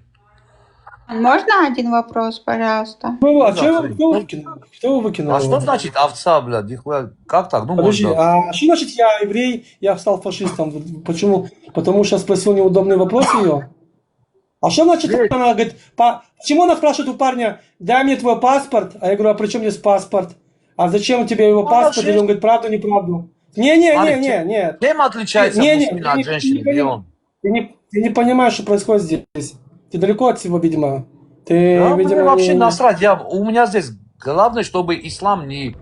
Можно один вопрос, пожалуйста? Кто выкинул? А что значит овца, блядь, нихуя, как так? Ну, подожди, можно. А что значит я еврей, я стал фашистом? Почему? Потому что я спросил неудобный вопрос ее. А что значит, она говорит, почему она спрашивает у парня, дай мне твой паспорт? А я говорю, а при чем здесь паспорт? А зачем тебе его паспорт? Или он говорит, правду, неправду? Не. Чем отличается мужчина от женщины? Ты не понимаешь, что происходит здесь. Ты далеко от всего, видимо. Мне вообще насрать. У меня здесь главное, чтобы ислам не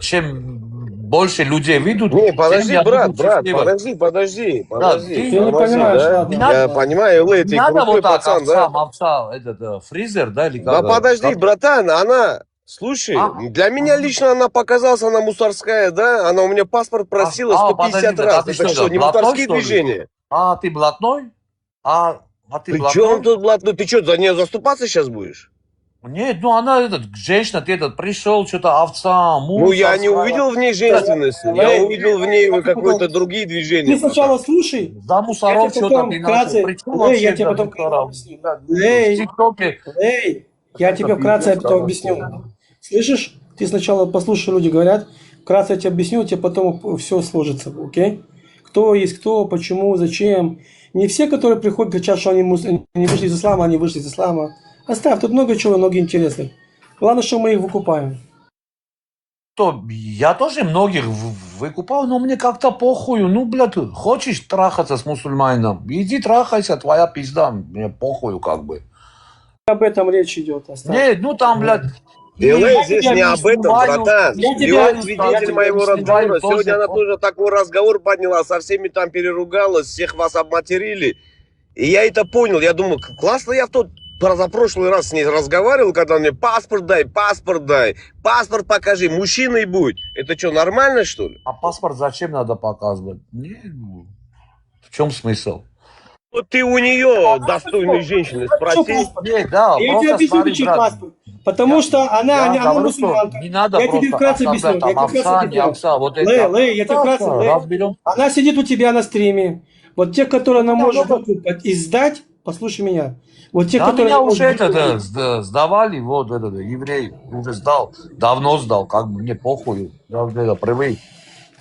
чем больше людей видят, Не, тем подожди, я брат, буду брат, счастливым. подожди, Да, ты не тормози, понимаешь, да? ладно. не надо, Я понимаю, Лэй, не ты надо крутой вот так, пацан, да? овца, этот, фризер, да, или Да как? подожди, Как? братан, слушай, для меня лично она показалась, она мусорская, да? Она у меня паспорт просила Подожди, 150 раз. ты Это что, что, не блатной, мусорские что ли? движения? Ты блатной? Ты При чем блатной? тут блатной? Ты что, за нее заступаться сейчас будешь? Нет, ну она, женщина, ты пришел, что-то овца, Ну, я не мусорская. увидел в ней женственности, я увидел в ней какие-то другие движения, Ты сначала братан. слушай, За я мусоров тебе что-то потом ты начал. вкратце, Причем Лэй, я вообще тебе за потом мусоров? объясню. В Лэй, ТикТоке Лэй, я тебе вкратце пиздец, потом короче. объясню. Слышишь? Ты сначала послушай, люди говорят, вкратце я тебе объясню, тебе потом все сложится, окей? Кто есть кто, почему, зачем. Не все, которые приходят, кричат, что они не вышли из ислама, они вышли из ислама. Оставь, тут много чего, много интересных. Главное, что мы их выкупаем. Я тоже многих выкупал, но мне как-то похуй. Ну, блядь, хочешь трахаться с мусульманином? Иди трахайся, твоя пизда. Мне похуй как бы. Об этом речь идет. Оставь. Нет, ну там, блядь, Лэй, здесь не об этом, братан. И он свидетель моего разговора. Сегодня она тоже такой разговор подняла, со всеми там переругалась, всех вас обматерили. И я это понял. Я думал, классно я в тот позапрошлый раз с ней разговаривал, когда мне паспорт дай, паспорт покажи, мужчиной будь. Это что, нормально, что ли? А паспорт зачем надо показывать? Нет, в чем смысл? Вот ты у нее, достойной женщины, спроси. Нет, да, Я тебе объясню, почему паспорт. Потому что она говорю, мусульманка. не надо Я тебе просто вкратце объясню. оставлять там овца, не овца, вот это. Лэй, я тебе вкратце. Разберем. Она сидит у тебя на стриме. Вот те, которые она может выкупать и сдать, послушай меня. Вот те, Да, которые... меня уже сдавали, вот этот еврей уже сдал, давно сдал, как бы мне похуй, я уже привык.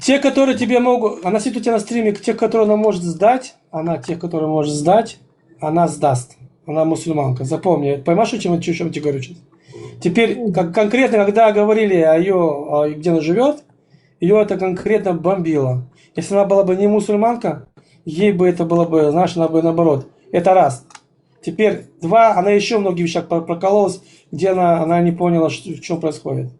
Те, которые тебе могут... Она сидит у тебя на стриме, тех, которые она может сдать, тех, которые может сдать, она сдаст. Она мусульманка. Запомни. Поймешь, о чем я тебе говорю сейчас? Теперь, конкретно, когда говорили о ее, где она живет, ее это конкретно бомбило. Если она была бы не мусульманка, ей бы это было бы, знаешь, она бы наоборот. Это раз. Теперь, два, она еще в многих вещах прокололась, где она не поняла, в чем происходит.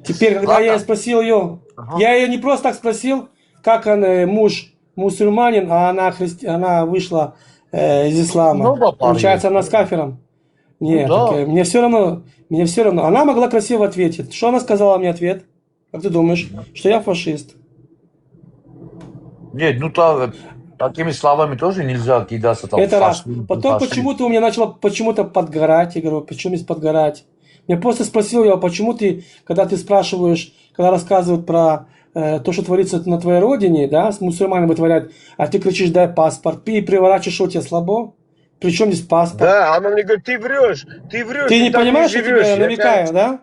Теперь, когда я спросил ее, я ее не просто так спросил, как она, муж мусульманин, а она вышла из ислама. Получается, она с кафиром. Нет, мне все равно. Она могла красиво ответить. Что она сказала мне ответ? Как ты думаешь? Что я фашист. Нет, ну такими словами тоже нельзя кидаться там. Это раз. Потом почему-то у меня начало почему-то подгорать. Я говорю, почему здесь подгорать? Я просто спросил ее, почему ты, когда ты спрашиваешь, когда рассказывают про то, что творится на твоей родине, да, с мусульманами вытворяют, а ты кричишь, дай паспорт, и переворачиваешь, что у тебя слабо? Причем здесь паспорт? Да, она мне говорит, ты врешь. Ты не понимаешь, что я намекаю, да?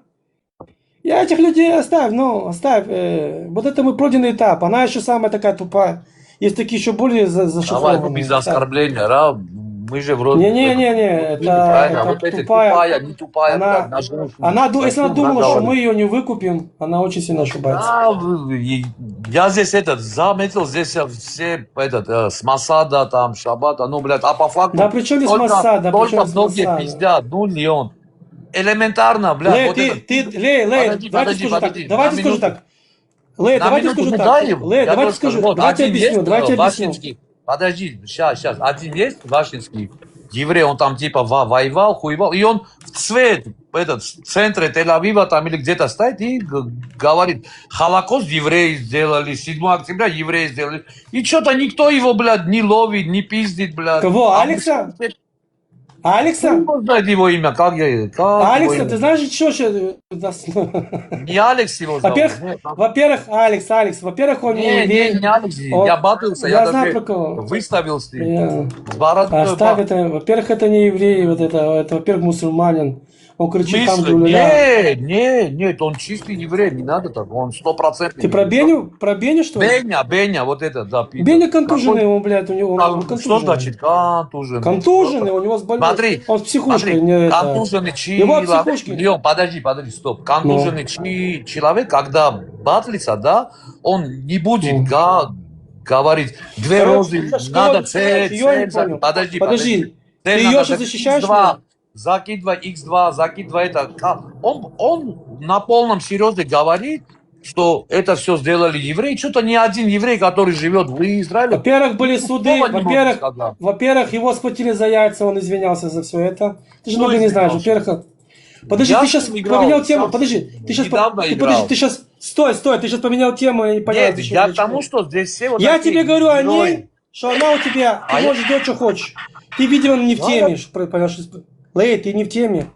Я этих людей оставь. Вот это мой пройденный этап. Она еще самая такая тупая. Есть такие еще более зашифрованные. Давай, без оскорбления, да? Мы же вроде... Это тупая. Не тупая. Если она думала, что мы ее не выкупим, она очень сильно ошибается. Я здесь заметил, здесь все с Масада, там, Шабата, ну, блядь, а по факту... Да при чем здесь Масада? Только многие пиздят, ну, не он. Элементарно, блядь. Лэй, давайте скажу так. Лэй, давайте скажу так. Давайте объясню. Подожди, сейчас. Один есть Вашинский еврей, он там типа воевал, хуевал, и он в цвет, в центре Тель-Авива там или где-то стоит и говорит, Холокост евреи сделали, 7 октября евреи сделали. И что-то никто его, блядь, не ловит, не пиздит, блядь. Кого, Алекса? Алекса? Ну, знает его имя, как Алекса, ты знаешь, что сейчас... Не Алекс его зовут. Во-первых, Алекс. Во-первых, он не еврей. Не Алекс, я батился, я знаю, даже про кого. выставил с ним. Оставь это. Во-первых, это не еврей, это, во-первых, мусульманин. Он кричит там, Нет, он чистый еврей, не надо так, он 100%. Ты про Беню? Про Беню, что ли? Беня, вот это, да. Беня контуженный, он, блядь, у него контуженный. Что значит контуженный? Контуженный, у него с больной. Смотри, он с психушкой. Контуженный человек, Леон, подожди, стоп. Контуженный человек, когда батлится, да, он не будет говорить, две розы, надо цель, подожди. Ты ее же защищаешь? Закидывай X2, закидывай это. Он на полном серьезе говорит, что это все сделали евреи. Что-то ни один еврей, который живет в Израиле. Во-первых, были суды, слова не может сказать. во-первых, его схватили за яйца, он извинялся за все это. Ты же Кто много не знаешь. извинялся? Во-первых, подожди, Я ты сейчас сам играл, поменял тему, сам подожди, ты сейчас, недавно подожди, играл. ты сейчас, стой, ты сейчас поменял тему, я не понял. Нет, я к тому, что здесь все вот Я такие тебе говорю о герои. ней, что она у тебя, ты А я- можешь делать, что хочешь. Ты, видимо, не в Да, теме, понимаешь? Лей, ты не в теме.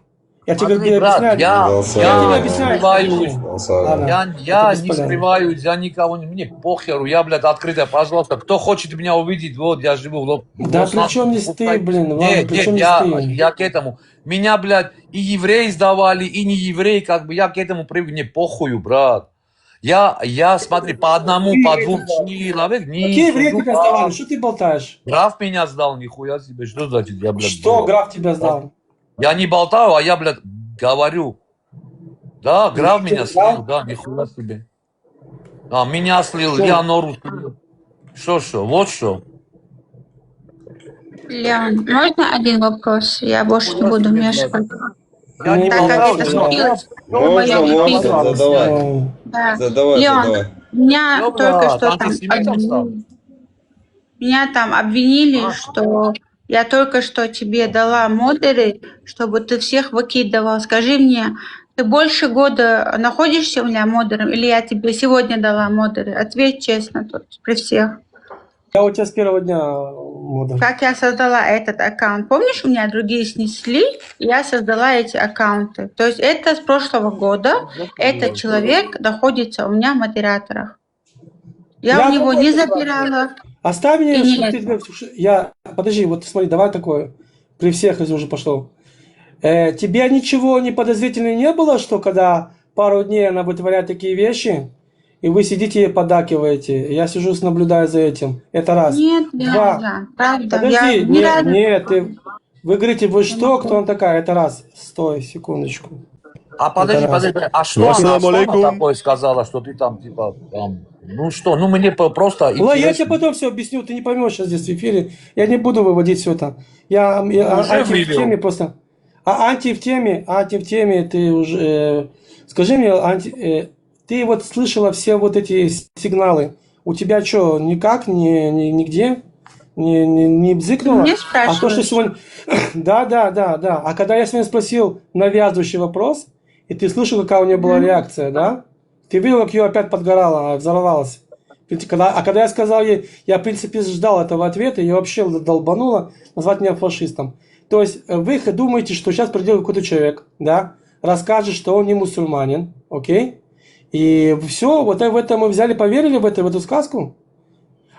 Я тебе Смотри, брат, объясняю. я тебе объясняю. скрываюсь. Ладно, Я это не бесполезно. скрываюсь, я никого не... Мне похеру, я, блядь, открытая, пожалуйста. Кто хочет меня увидеть, вот, я живу в Да при чем здесь ты, блин, ладно, Нет, при нет, чем здесь ты? я к этому. Меня, блядь, и евреи сдавали, и не евреи, как бы, я к этому привык, мне похую, брат. Я, смотри, по одному, по двум человек не Какие евреи сужу, тебя брат. сдавали? Что ты болтаешь? Граф меня сдал, нихуя себе, что значит, я, блядь, Что граф тебя сдал? Я не болтаю, а я, блядь, говорю. Да, граф меня слил, да, нихуя себе. А, меня слил, Что? я Нору слил. Что, вот что. Леон, можно один вопрос? Я больше не буду мешать. Я не Так как болтаю, это да. случилось, Можно, задавай. да. Задавай. Леон, меня Ёбра, только что там антисемитом стал? меня там обвинили, что я только что тебе дала модеры, чтобы ты всех выкидывал. Скажи мне, ты больше года находишься у меня модером, или я тебе сегодня дала модеры? Ответь честно тут при всех. Я у тебя с первого дня мода. Как я создала этот аккаунт? Помнишь, у меня другие снесли, и я создала эти аккаунты. То есть это с прошлого года, этот человек находится у меня в модераторах. Я у него не забирала. Оставь меня, И что нет. ты тебя... Я... Подожди, вот смотри, давай такое. При всех, если уже пошло. Тебе ничего не подозрительного не было, что когда пару дней она вытворяет такие вещи, и вы сидите и поддакиваете? Я сижу, наблюдаю за этим. Это раз. Нет, Два. я, правда. Подожди, Я ни разу... нет, вы говорите, вы что, кто он такая? Это раз. Стой, секундочку. А подожди, Это раз. а что она такое сказала, что ты там, типа, там, ну что, ну мне просто Ладно, я интересно. тебе потом все объясню, ты не поймешь сейчас здесь в эфире. Я не буду выводить все это. Я Уже анти в вывел. теме просто. Анти в теме ты уже... скажи мне, ты вот слышала все вот эти сигналы. У тебя что, никак, нигде? Не бзыкнуло? Мне А то, что спрашиваешь? сегодня... Да. А когда я сегодня спросил навязывающий вопрос, и ты слышал, какая у нее была реакция, да? Ты видел, как ее опять подгорало, взорвалась. Когда я сказал ей, я в принципе ждал этого ответа, ее вообще долбануло назвать меня фашистом. То есть вы думаете, что сейчас придет какой-то человек, да, расскажет, что он не мусульманин, окей? И все, вот в это мы взяли, поверили в эту сказку?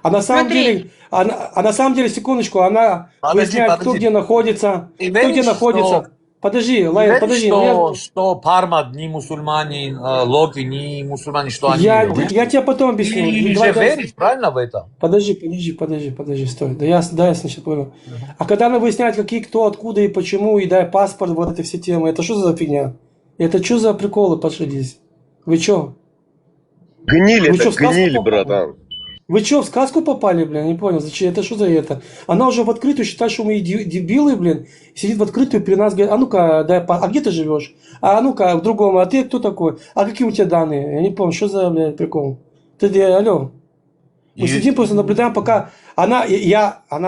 А на самом деле, на самом деле, секундочку, она выясняет, кто где находится, Ты кто где веришь, находится. Подожди, Лайон, Веришь, подожди. что Парма не мусульмане, Локи не мусульмане, что они... Я тебе потом объясню. Ты Давай, же веришь, правильно в это? Подожди, стой. Да я сначала понял. А когда она выясняет, какие, кто, откуда и почему, и дай паспорт, вот эти все темы, это что за фигня? Это что за приколы пошли здесь? Вы что? Гнили, Вы чё, это в сказку гнили, попали? братан. Вы что, в сказку попали, блин? Не понял, зачем? Это что за это? Она уже в открытую считает, что мы дебилы, блин. Сидит в открытую, при нас говорит, а ну-ка, а где ты живешь? А ну-ка, в другом, а ты кто такой? А какие у тебя данные? Я не помню, что за, блин, прикол? Алло. Мы сидим, просто наблюдаем, пока... Она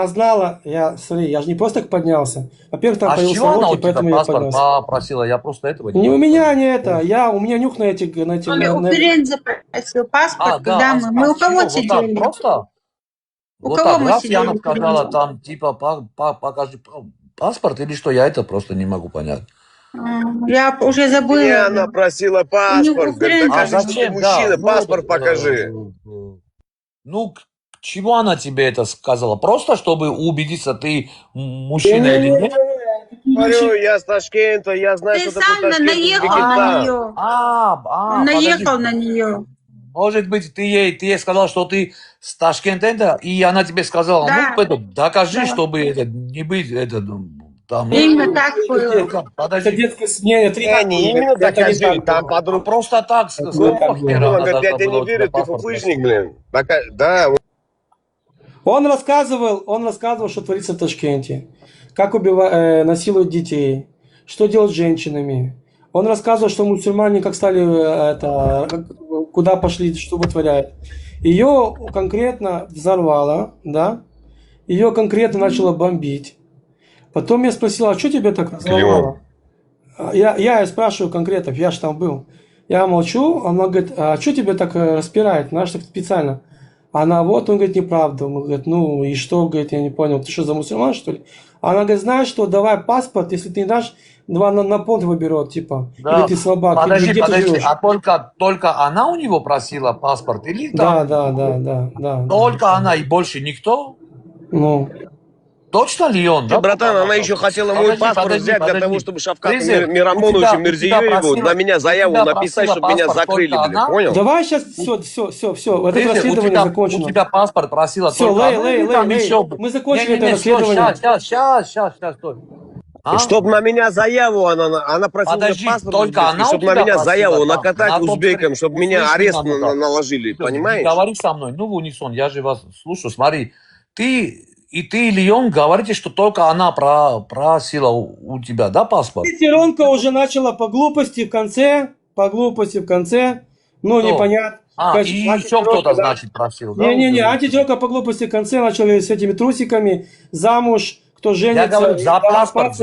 знала, смотри, я же не просто так поднялся. Во-первых, там А с появился чего она Локи, у тебя поэтому я паспорт поднялся. попросила? Я просто этого Не у меня, не это. У меня нюх на эти... Он у Ферензе просил паспорт, когда мы у кого Вот так сидели? просто? У Вот кого так мы раз сидели? Яна сказала, там, типа, покажи паспорт или что? Я это просто не могу понять. Я уже забыла. Мне она просила паспорт. Говорит, А докажи, что ты зачем? мужчина, Да, паспорт покажи. Ну, к чего она тебе это сказала? Просто, чтобы убедиться, ты мужчина или нет? Говорю, я с Ташкента, я знаю, Ты что такое сам Ташкент, наехал Узбекистан. на нее. Он наехал подожди. на нее. Может быть, ты ей сказал, что ты с Ташкента, и она тебе сказала, Да. ну, докажи, Да. чтобы это не быть, там... Именно так было. Подожди. Это детское смеяние. Не именно докажи, там подруга. Просто так так сказал. было. Он говорит, я тебе не верю, ты фуфлышник, блин. Да, Он рассказывал, что творится в Ташкенте, как насилуют детей, что делать с женщинами. Он рассказывал, что мусульмане как стали куда пошли, что вытворяют. Ее конкретно взорвало, да, ее конкретно начало бомбить. Потом я спросил, а что тебя так разорвало? Я спрашиваю конкретно, я же там был. Я молчу, она говорит, а что тебя так распирает? Знаешь, так специально. Она, вот, он говорит, неправда. Он говорит, ну и что, говорит, я не понял, ты что, за мусульман, что ли? Она говорит, знаешь что, давай паспорт, если ты не дашь, 2 на понт выберут, типа. Да. Или ты слабак, Подожди, или где ты подожди, живешь. а только она у него просила паспорт? Или там Да. только она и больше никто? Ну. Точно ли он? Да, братан, она еще хотела мой паспорт взять для того, чтобы Шавкат Мирамонович Мирзиёеву на меня заяву написать, чтобы меня закрыли, блин, понял? Давай сейчас все. Это расследование закончено. У тебя паспорт просила Все, только Лей, мы закончили это расследование. Сейчас, стой. Чтоб на меня заяву, она просила Подожди, паспорт, только она чтобы у на тебя меня просила заяву там, накатать на том узбекам, чтобы меня услышь арест меня, да. наложили, понимаешь? Говори со мной, ну в унисон, я же вас слушаю, смотри, ты или он говорите, что только она просила у тебя, да, паспорт? Ронка уже начала по глупости в конце, ну, непонятно. И еще кто-то, значит, просил, да? Не, антитерка по глупости в конце начали с этими трусиками, замуж, кто женится. Я говорю, за паспорт,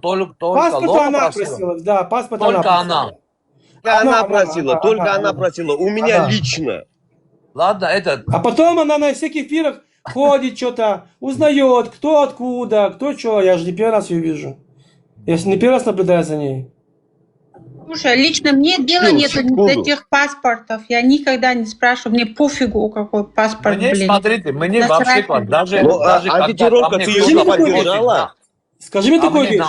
только паспорт Лола она просила. просила, да, паспорт Только она. Она просила, у меня лично. Ладно, это... А потом она на всех эфирах ходит что-то, узнает, кто откуда, кто что. Я же не первый раз ее вижу. Я не первый раз наблюдаю за ней. Слушай, лично мне дела нет этих паспортов. Я никогда не спрашиваю, мне пофигу, какой паспорт, Мне, блин. смотрите, мне вообще даже антитеррорка ты ее поддержала? Скажи мне такую вещь.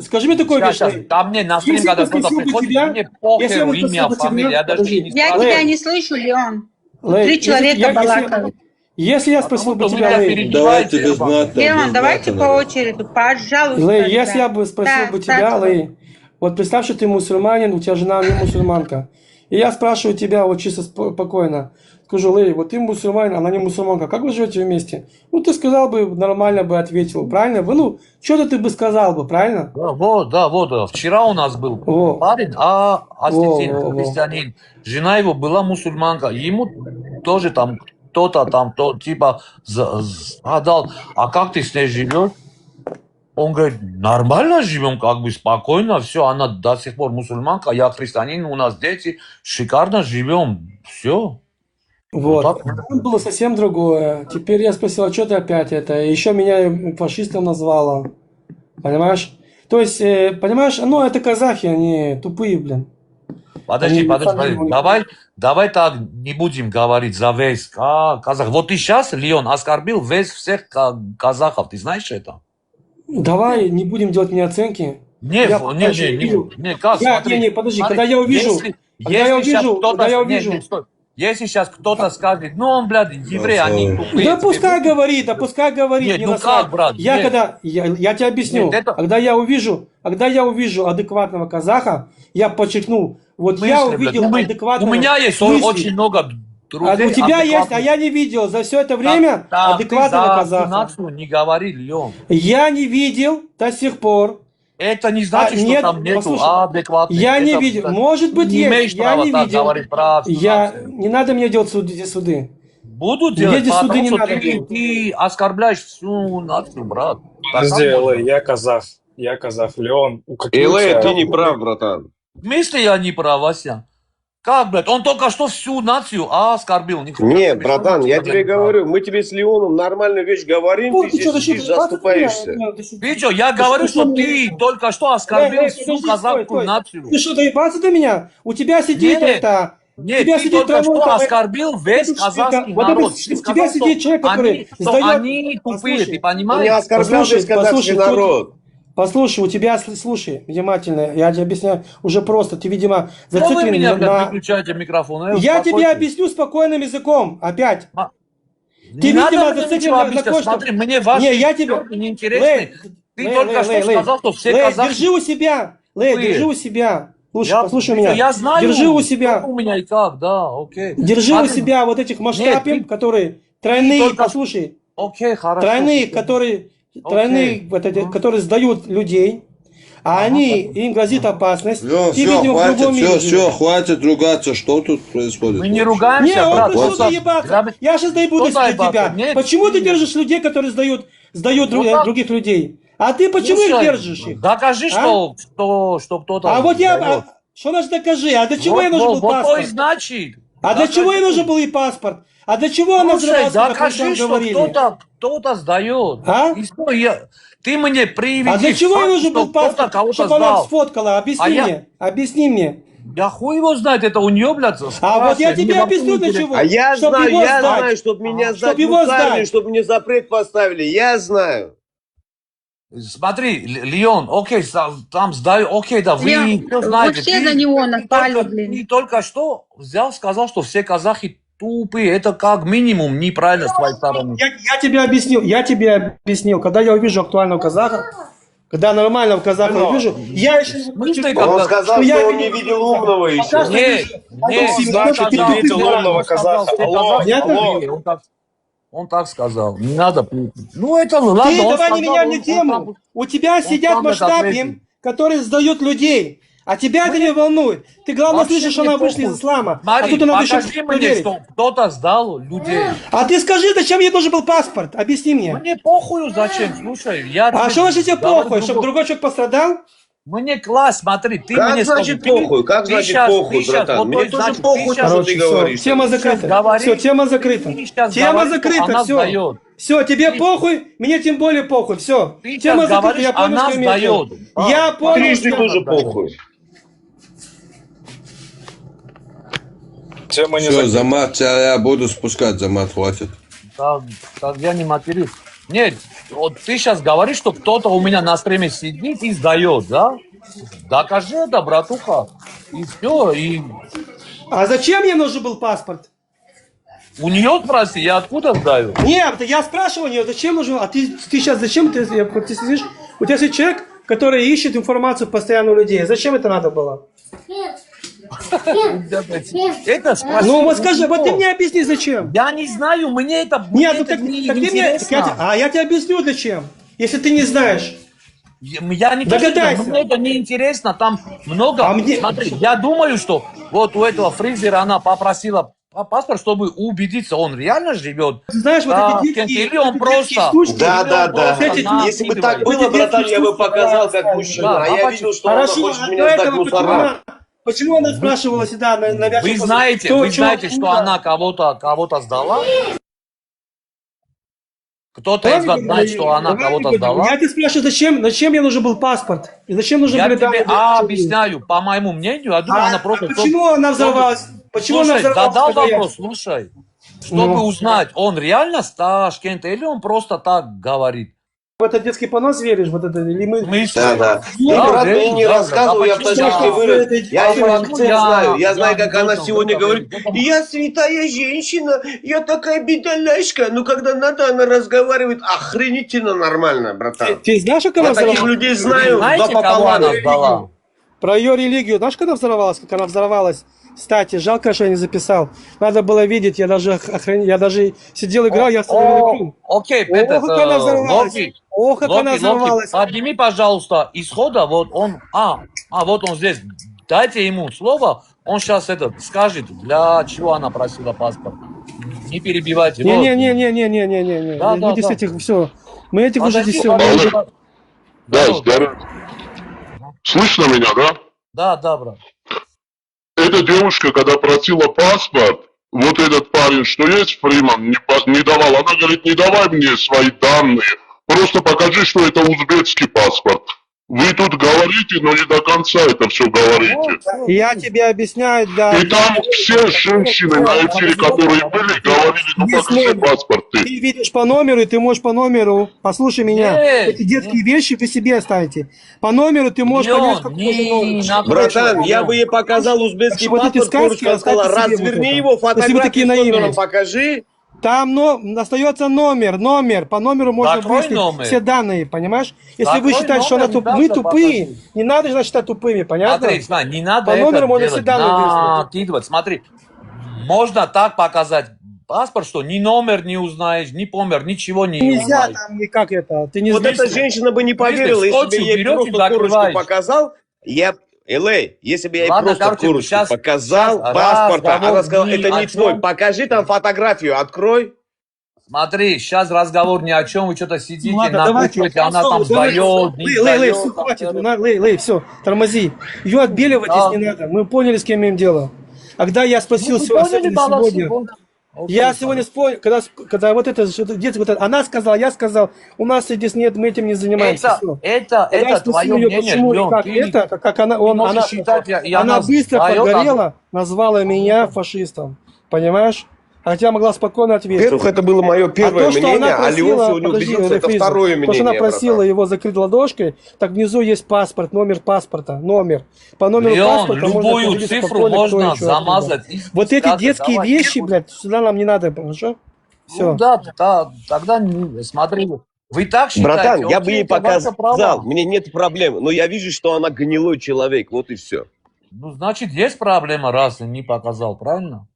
Скажи мне такую вещь. Ко мне на стрим, когда кто-то приходит, мне похеру имя, фамилия, я даже не Я спрашиваю. тебя не слышу, Леон. 3 человека балакают. Если я спросил бы тебя, Лей, Давайте без мата. Леон, давайте по очереди, пожалуйста. Лей, если я бы спросил бы тебя, Лей, вот представь, что ты мусульманин, у тебя жена не мусульманка. И я спрашиваю тебя вот чисто спокойно. Скажу, Лей, вот ты мусульманин, она не мусульманка. Как вы живете вместе? Ну, ты сказал бы, нормально бы ответил, правильно? Ну, что-то ты бы сказал бы, правильно? Вот. Вчера у нас был парень, ассистент, христианин. Жена его была мусульманка. Ему тоже там кто-то там, типа, задал, а как ты с ней живешь? Он говорит, нормально живем, как бы спокойно, все, она до сих пор мусульманка, я христианин, у нас дети, шикарно живем, все. Вот. Там было совсем другое. Теперь я спросил, а что ты опять это? Еще меня фашистом назвала. Понимаешь? То есть, понимаешь, ну это казахи, они тупые, блин. Подожди. Давай так не будем говорить за весь казах. Вот ты сейчас, Леон, оскорбил весь всех казахов, ты знаешь это? Давай не будем делать мне оценки. Не, как, смотри, подожди, когда я увижу, если сейчас кто-то скажет, ну он, блядь, еврей, они тупые. Да пускай говорит, Нет, не ну насрать. как, брат? Я тебе объясню, Нет, это... когда я увижу адекватного казаха, я подчеркну, вот Мысли, я увидел адекватного. У меня есть очень много друзей. У тебя есть, а я не видел за все это время адекватного казаха. Не говори, Леон. Я не видел до сих пор. Это не значит, что там нету адекватных. Я не видел. Может быть, есть. Я не видел. Не надо мне делать суды. Буду делать, потому что ты оскорбляешь всю нацию, брат. Подожди, Лей, я казах, Леон. Лей, ты не прав, братан. В смысле я не прав, Вася? Как, блядь? Он только что всю нацию оскорбил. Нет, братан, я тебе говорю, мы тебе с Леоном нормальную вещь говорим, ты здесь заступаешься. Ты что, я говорю, что ты только что оскорбил всю казахскую нацию. Ты что, доебаться до меня? У тебя сидит это... Нет, ты только что оскорбил весь казахский народ. У тебя сидит человек, который сдает... Они тупые, ты понимаешь? Я оскорбил весь казахский народ. Послушай, у тебя, слушай, внимательно, я тебе объясняю уже просто, ты, видимо, зациклен вы меня, на... выключаете микрофон. Я тебе объясню спокойным языком, опять. Ты, видимо, зациклен на кое-что. Смотри, мне ваш неинтересный. Ты только что сказал, что все казахи... Держи у себя, держи у себя. Послушай меня. Я знаю, держи у себя. У меня и как, да, окей. Держи у себя вот этих масштабов, которые тройные, послушай. Окей, хорошо. Тройные, которые сдают людей, а им грозит опасность. Все, Ты, видимо, в другом мире живешь. все, хватит ругаться. Что тут происходит? Мы не ругаемся, Не, он брат. пришел просто- заебаться. Я сейчас доебу до Кто тебя. заебаться? Нет, Почему ты нет. держишь людей, которые сдают Вот так. других людей? А ты почему их Слушай, держишь? Их? Докажи, что кто-то... А вот я... дает. Что значит докажи? А для чего Вот, ей нужен был вот то и паспорт? значит. А для чего ей Докажи. нужен был и паспорт? А для чего она Слушай, взрывалась, как мы докажи, там что говорили? кто-то сдает. А? И что ты мне приведи А для чего ей факт, нужен что был паспорт? кто-то кого-то Чтобы она сдал. сфоткала. Объясни А я- мне. Объясни мне. Да хуй его знает, это у нее, блядь, А вот я спрашивай, тебе мне объясню, вообще для интересно. чего. А я Чтоб знаю, его я сдать. знаю, чтобы меня Чтоб сдать его мусарни, сдать. чтобы мне запрет поставили. Я знаю. Смотри, Леон, окей, там сдаю, окей, да, вы Леон, все вы знаете. все за него напали, блин. Ты только что взял, сказал, что все казахи тупые. Это как минимум неправильно с твоей стороны. Я тебе объяснил. Когда я увижу актуального казаха, когда нормального казаха увижу, я еще не Смысле, подчеркну, Он сказал, я что он не видел умного еще. Пока что Нет, вижу. нет, Значит, не видел умного казаха. Алло, алло. Он так сказал. Не надо путать. Ну, это ладно. Ты он давай не сказал, меняй мне он тему. сам- У тебя он сидят сам это масштабы, ответил. которые сдают людей. А тебя это не волнует. Ты, главное, Вообще слышишь, мне она вышла похуй. из ислама. А Смотри, тут она еще покажи мне, проверить. что кто-то сдал людей. А ты скажи, зачем ей должен был паспорт? Объясни мне. Мне похуй зачем, слушай. Я А тебе что значит тебе говорю похуй? Чтобы другой человек пострадал? Мне класс, смотри, ты Как мне значит скажи, похуй? Как ты значит щас- похуй, ты щас- братан? вот Мне то тоже значит, похуй, ты что щас- ты Всё, говоришь. тема Ты щас закрыта. говоришь, Все, тема закрыта. ты щас Тема говоришь, что закрыта, она все. сдает. Все, тебе похуй, мне тем более похуй. Все. Ты Тема щас закрыта, говоришь, я понял, она что имею в виду. сдает. Я понял, Трижды что... тоже похуй. Тема не Все, закрыта. за мат, я буду спускать, за мат, хватит. Так я не матерюсь. Нет, вот ты сейчас говоришь, что кто-то у меня на стриме сидит и сдает, да? Докажи это, братуха. И все, и А зачем мне нужен был паспорт? у нее спроси, я откуда сдаю? Нет, я спрашивал у нее, зачем нужен, а ты сейчас зачем, ты сидишь, у тебя есть человек, который ищет информацию постоянно у людей, зачем это надо было? Это спроси. Ну вот скажи, у вот ты него. мне объясни, зачем? Я не знаю, мне это, Нет, ну это так, не так ты мне, интересно. я тебе объясню зачем, если ты не знаешь. Я не Догадайся. мне это не интересно, там много. А мне- Смотри, я думаю, что вот у этого фризера она попросила паспорт, чтобы убедиться, он реально живет. Ты знаешь, вот Да, эти детские, или он эти просто... детские штучки. Да, или да, он да. просто Если бы накидывает. так было, Эти братан, детские я бы штуки, показал как да, мужчина. да, А я видел, что она Хорошо, хочет а меня сдать поэтому мусора. почему она спрашивала всегда навязчиво? Вы знаете, что она кого-то сдала? Кто-то из вас знает, что она кого-то сдала? Я тебя спрашиваю, зачем мне нужен был паспорт? И зачем нужны Я были тебе данные? объясняю, по моему мнению, я думаю, она просто... Почему она взорвалась? Почему она Слушай, взорвалась? задал когда я- вопрос, слушай. Чтобы Ну. узнать, он реально с Ташкента или он просто так говорит? В этот детский понос веришь? Вот это, или мы... Да, да. Ну, Ну, брат, да, мне не да, рассказывал, да, я в почему Ташкенте я? вырос. Я его акцент знаю. Я знаю, как она понял, сегодня понял. говорит. Я святая женщина, я такая бедолагка. Ну, когда надо, она разговаривает охренительно нормально, братан. Ты знаешь, как она Я таких взорвалась? людей знаю, Знаете, два кого пополам. она сдала? Про ее религию. Знаешь, когда взорвалась? Как она взорвалась? Кстати, жалко, что я не записал. Надо было видеть, я даже сидел, играл, я остановил игру. Окей, Ох, этот, как она взорвалась. Локи, Ох, как она Локи, взорвалась. подними, пожалуйста, исхода, вот он, вот он здесь. Дайте ему слово, он сейчас скажет, для чего она просила паспорт. Не перебивайте. вот. Не-не-не-не-не-не-не-не. Да, Мы да, здесь да. этих все. Мы этих уже Подожди, здесь все. подожди. Да, здорово. Слышно меня, да? Да, брат. Эта девушка, когда просила паспорт, вот этот парень, что есть, Фриман, не давал. Она говорит, не давай мне свои данные, просто покажи, что это узбекский паспорт. Вы тут говорите, но не до конца это все говорите. Я тебе объясняю, да. И там все женщины на эфире, которые были, говорили, ну покажи паспорты. Ты видишь по номеру, и ты можешь по номеру, послушай меня, Нет, эти детские вещи вы себе оставите. По номеру ты можешь Лён, понять, как не Братан, я бы ей показал узбекский Вот эти паспорт, сказки девушка сказала, оставьте себе разверни вот это. его, Если вы фотографию такие с номером наивные. покажи. Там остается номер. По номеру можно Закрой выяснить номер. все данные, понимаешь? Если Закрой вы считаете, что номер, она не мы надо тупые, показывать. не надо же считать тупыми, понятно? Смотри, не надо По номеру это можно делать, всегда выяснить. накидывать. Смотри, можно так показать паспорт, что ни номер не узнаешь, ни помер, ничего не Нельзя узнаешь. там никак это. Ты не Вот знаешь. эта женщина бы не поверила, если бы я ей просто корочку показал. Если бы я ей Ладно, просто короче, корочку сейчас показал, паспорт, она сказала, ни это о не твой, чем. покажи там фотографию, открой. Смотри, сейчас разговор ни о чем, вы что-то сидите, Ладно, давайте. накручиваете, она там сдает, не Лей, сдает. все, хватит. Лей, все, тормози. Ее отбеливать здесь не надо. Мы поняли, с кем имеем дело. А когда я спросил сегодня, я сегодня вспомнил, когда вот это детство, вот это, она сказала, я сказал, у нас здесь нет, мы этим не занимаемся. Это твое мнение, Лён, как она быстро подгорела, назвала меня фашистом. Понимаешь? Хотя могла спокойно ответить. Во-первых, это было мое первое мнение, а Леон сегодня убедился, это второе мнение. То, что она просила его закрыть ладошкой, так внизу есть паспорт, номер паспорта, номер. По номеру Леон, паспорта любую можно цифру можно замазать. Вот эти детские вещи, блядь, сюда нам не надо, хорошо? Все. Ну да, тогда смотри. Вы так считаете? Братан, я бы ей это ваше право. показал, мне нет проблем, но я вижу, что она гнилой человек, вот и все. Ну, значит, есть проблема, раз не показал, правильно?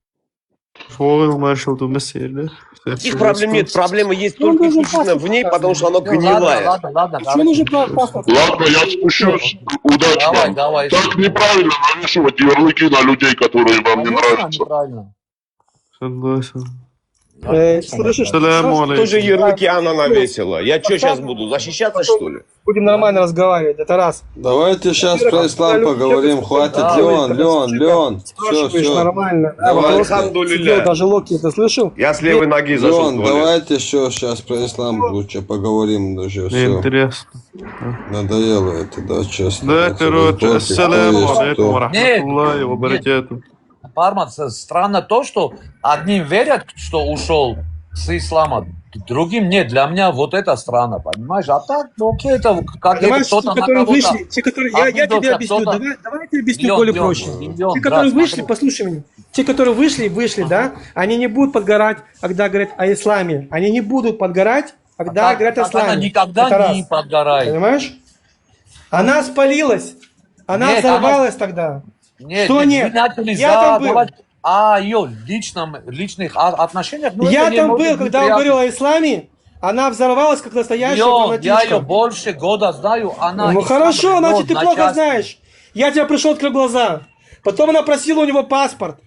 Никаких проблем нет, проблема есть только исключительно в ней, потому что она гнилая. Ладно. Ладно, я спущусь. Удачи вам. Так неправильно навешивать ярлыки на людей, которые вам не нравятся. Согласен. Слышишь, Тоже ярлыки она навесила. Я что сейчас буду, защищаться что ли? Будем нормально разговаривать, это раз. Давайте сейчас про ислам поговорим, хватит. Леон, все. Нормально. Алхамдулилля. Даже Локи, ты слышал? Я с левой ноги зашел. Леон, давайте еще сейчас про ислам лучше поговорим даже. Все. Интересно. Надоело это, да, честно. Да, короче, ассаляму алейкум рахматуллахи ва баракату. Пармат, странно то, что одним верят, что ушел с ислама, другим нет. Для меня вот это странно, понимаешь? А так, ну окей, это как кто-то на кого-то... Я тебе объясню, давай я тебе объясню более проще. Те, которые вышли, послушай меня, те, которые вышли, да, они не будут подгорать, когда говорят о исламе. Они не будут подгорать, когда говорят о исламе. Она никогда не подгорает. Понимаешь? Она спалилась, она взорвалась тогда. Нет, что нет? Я там был. О ее личных отношениях. Ну, я там был, когда он говорил о исламе, она взорвалась, как настоящая фанатичка. Я ее больше года знаю, она... Ну хорошо, значит ты плохо знаешь. Я тебя пришел, открыл глаза. Потом она просила у него паспорт.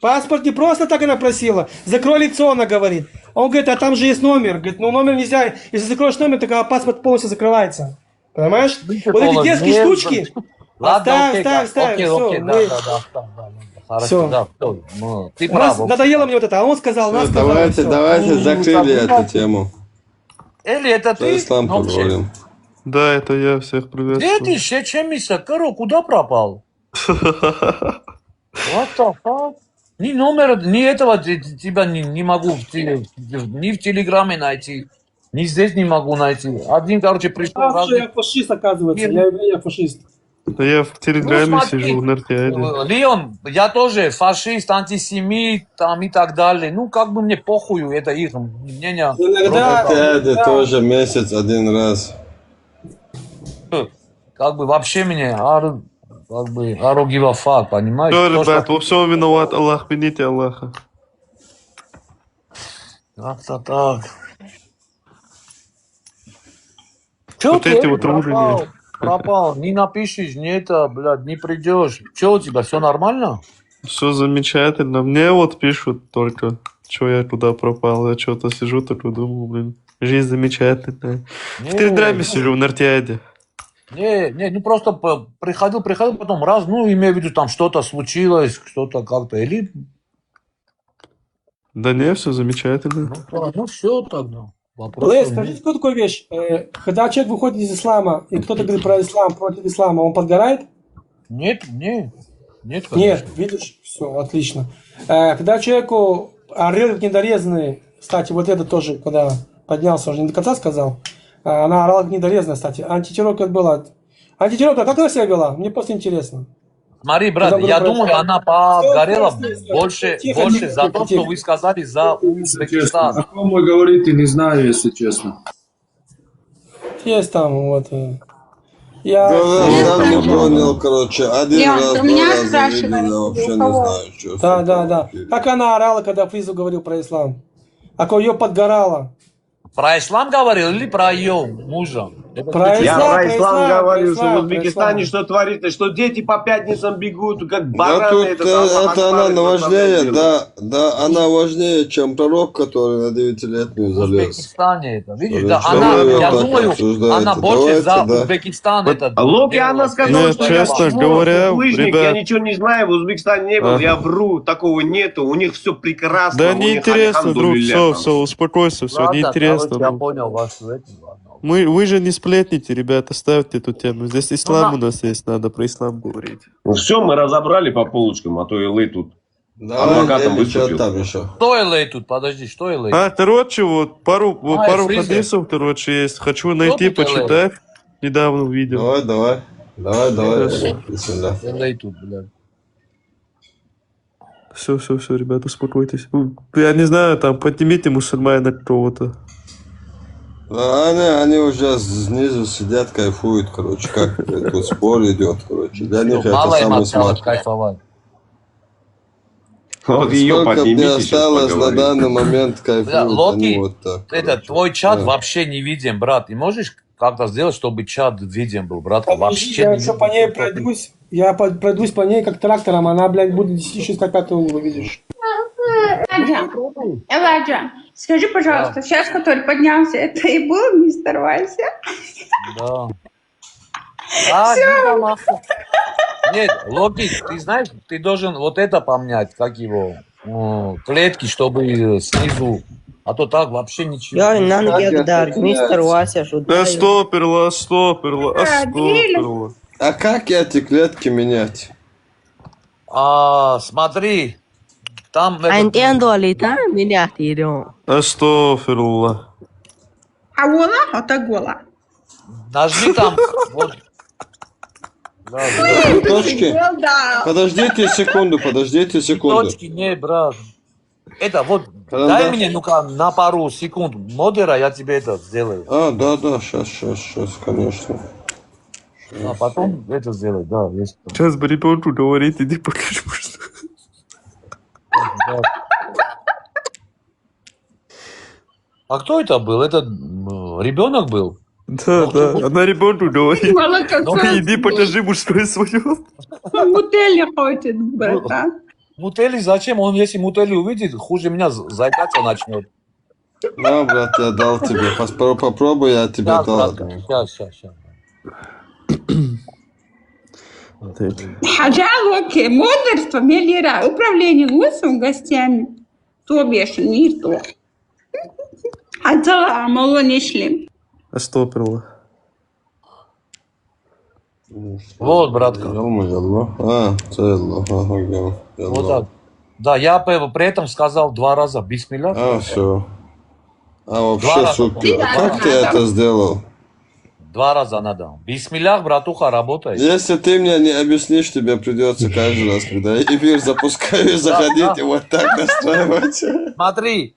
Паспорт не просто так она просила. Закрой лицо, она говорит. Он говорит, а там же есть номер. Говорит, ну номер нельзя. Если закроешь номер, то паспорт полностью закрывается. Понимаешь? Вот эти детские штучки... Ладно, Оставь, окей, да. Хорошо, да, ну, ты прав. Надоело мне вот это, а он сказал, нас давайте закрыли эту тему. Или это ты? Ислам поговорим. Да, это я, всех приветствую. Где ты, Шечемиса, куда пропал? What the fuck? Ни номера, ни этого тебя не могу ни в Телеграме найти, ни здесь не могу найти. Один, короче, пришел... Я фашист, оказывается, я фашист. Да я в Телеграме сижу, в Нартиаде. Леон, я тоже фашист, антисемит, там и так далее. Ну, как бы мне похую, это их мнение. Нартиаде тоже месяц один раз. Как бы вообще мне, как бы, I don't give a fuck, понимаешь? Все, ребят, во всем виноват Аллах, вините Аллаха. Как-то так. Вот эти вот ружья. Пропал, не напишешь, не это, блядь, не придешь. Че у тебя, все нормально? Все замечательно. Мне вот пишут только, что я куда пропал. Я что-то сижу, только думаю, блин, жизнь замечательная. В Телеграме сижу, в Нартиаде. Не, ну просто приходил, потом раз, ну, имею в виду, там что-то случилось, что-то как-то, или... Да не, все замечательно. Ну все тогда. Лей, скажите, какую такую вещь? Когда человек выходит из ислама, и кто-то говорит про ислам, против ислама, он подгорает? Нет, видишь? Все, отлично. Когда человеку орел недорезанный, кстати, вот это тоже, когда поднялся, уже не до конца сказал, она орала недорезанная, кстати. Антитеррор как была? Антитеррор, как она себя вела? Мне просто интересно. Смотри, брат, я думаю, она погорела больше за то, что вы сказали за Узбекистан. О ком вы говорите, не знаю, если честно. Есть там вот... Я... сам не понял, короче. Один Леон, раз, ты два меня раза спрашиваешь, видел, я вообще у не кого? знаю, что. Да, да, да. Как она орала, когда Фризу говорил про ислам. А ее подгорала. Про ислам говорил или про ее мужа? Это Про ты Я ислам, про про ислам ислам, про говорю, что в ислам, про Узбекистане ислам. что творится, что дети по пятницам бегут, как Да бараны. тут Этот Аллах это Акбар, она это важнее, делают. да, она важнее, чем пророк, который на 9-летнюю в залез. Узбекистане это. Видишь, Что да, что она, вы ее я так думаю, обсуждаете? она больше Давайте, за да. Узбекистан это А Локи, она делала. сказала, Нет, что я честно чмо, говоря, фуфлыжник, я ребят, ничего не знаю, в Узбекистане не был, я вру, такого нету, у них все прекрасно, да у них неинтересно, друг, альхамдулилля все, там. успокойся, все, Ладно, неинтересно. короче, я Ну. понял вашу эту, ладно. Вы же не сплетните, ребята, ставьте эту тему. Здесь Ну, ислам у нас есть, надо про ислам говорить. Ну все, мы разобрали по полочкам, а то Илэй тут Давай, адвокатом Эли, что выступил. там еще? Что Элей тут? Подожди, что Элей? Короче, вот пару Фризер. хадисов, короче, есть. Хочу Что найти, тут Элей? почитать. Недавно увидел. Давай, Хорошо. Эли, бисмилля. Элей тут, блядь. Все, ребята, успокойтесь. Я не знаю, там поднимите мусульманина кого-то. Да, они уже снизу сидят, кайфуют, короче, как тут спор идет, короче. Для них это Мало им самый осталось смак. кайфовать. Вот ее Сколько мне поднимите, сейчас осталось на поговорим. данный момент Бля, кайфуют, они Локи, вот так. это твой чат Да. вообще не виден, брат. Ты можешь как-то сделать, чтобы чат виден был, брат? Подожди, Вообще я не еще виден. по ней пройдусь. Я пройдусь по ней как трактором, она, блядь, будет еще скакать, ты увидишь. Эладжа, скажи, пожалуйста, сейчас, который поднялся, это и был мистер Вася? Да. А, Дима, нахуй. Нет, Локи, ты знаешь, ты должен вот это поменять, как его, клетки, чтобы снизу, а то так вообще ничего. Я иногда мистер Вася Да шутаю. стоперла. А как эти клетки менять? Смотри, там... Entiendo ahorita, mira, tiro. Астафирулла. А гола? Это гола. Нажми там, вот. Да. Точки? Да. Подождите секунду. Точки не, брат. Это вот, Карандаш. дай мне, ну-ка, на пару секунд модера, я тебе это сделаю. Да, сейчас, конечно. А потом это сделать, да, есть. Сейчас бы ребенку говорить, иди покажи. А кто это был? Это ребенок был? Да, она ребенку говорит. Молодец. Ну иди покажи мужское свое. Мутели ходит, братан. Мутели зачем? Он если Мутели увидит, хуже меня заикаться начнет. На, брат, я дал тебе. Попробуй, я тебе Сейчас, дал. брат, сейчас. Хаджа Локи, модерство, мелира, управление лучшими гостями. То бешен, не то. Хаджа, мало не шли. Астафирулла. Вот, братка. Вот так. Да, я при этом сказал 2 раза бисмилля. Все. Вообще раза. супер. А как ты это сделал? 2 раза надо. Бисмиллях, братуха, работает. Если ты мне не объяснишь, тебе придется каждый раз, когда эфир запускаю, заходить и вот так настраивать. Смотри,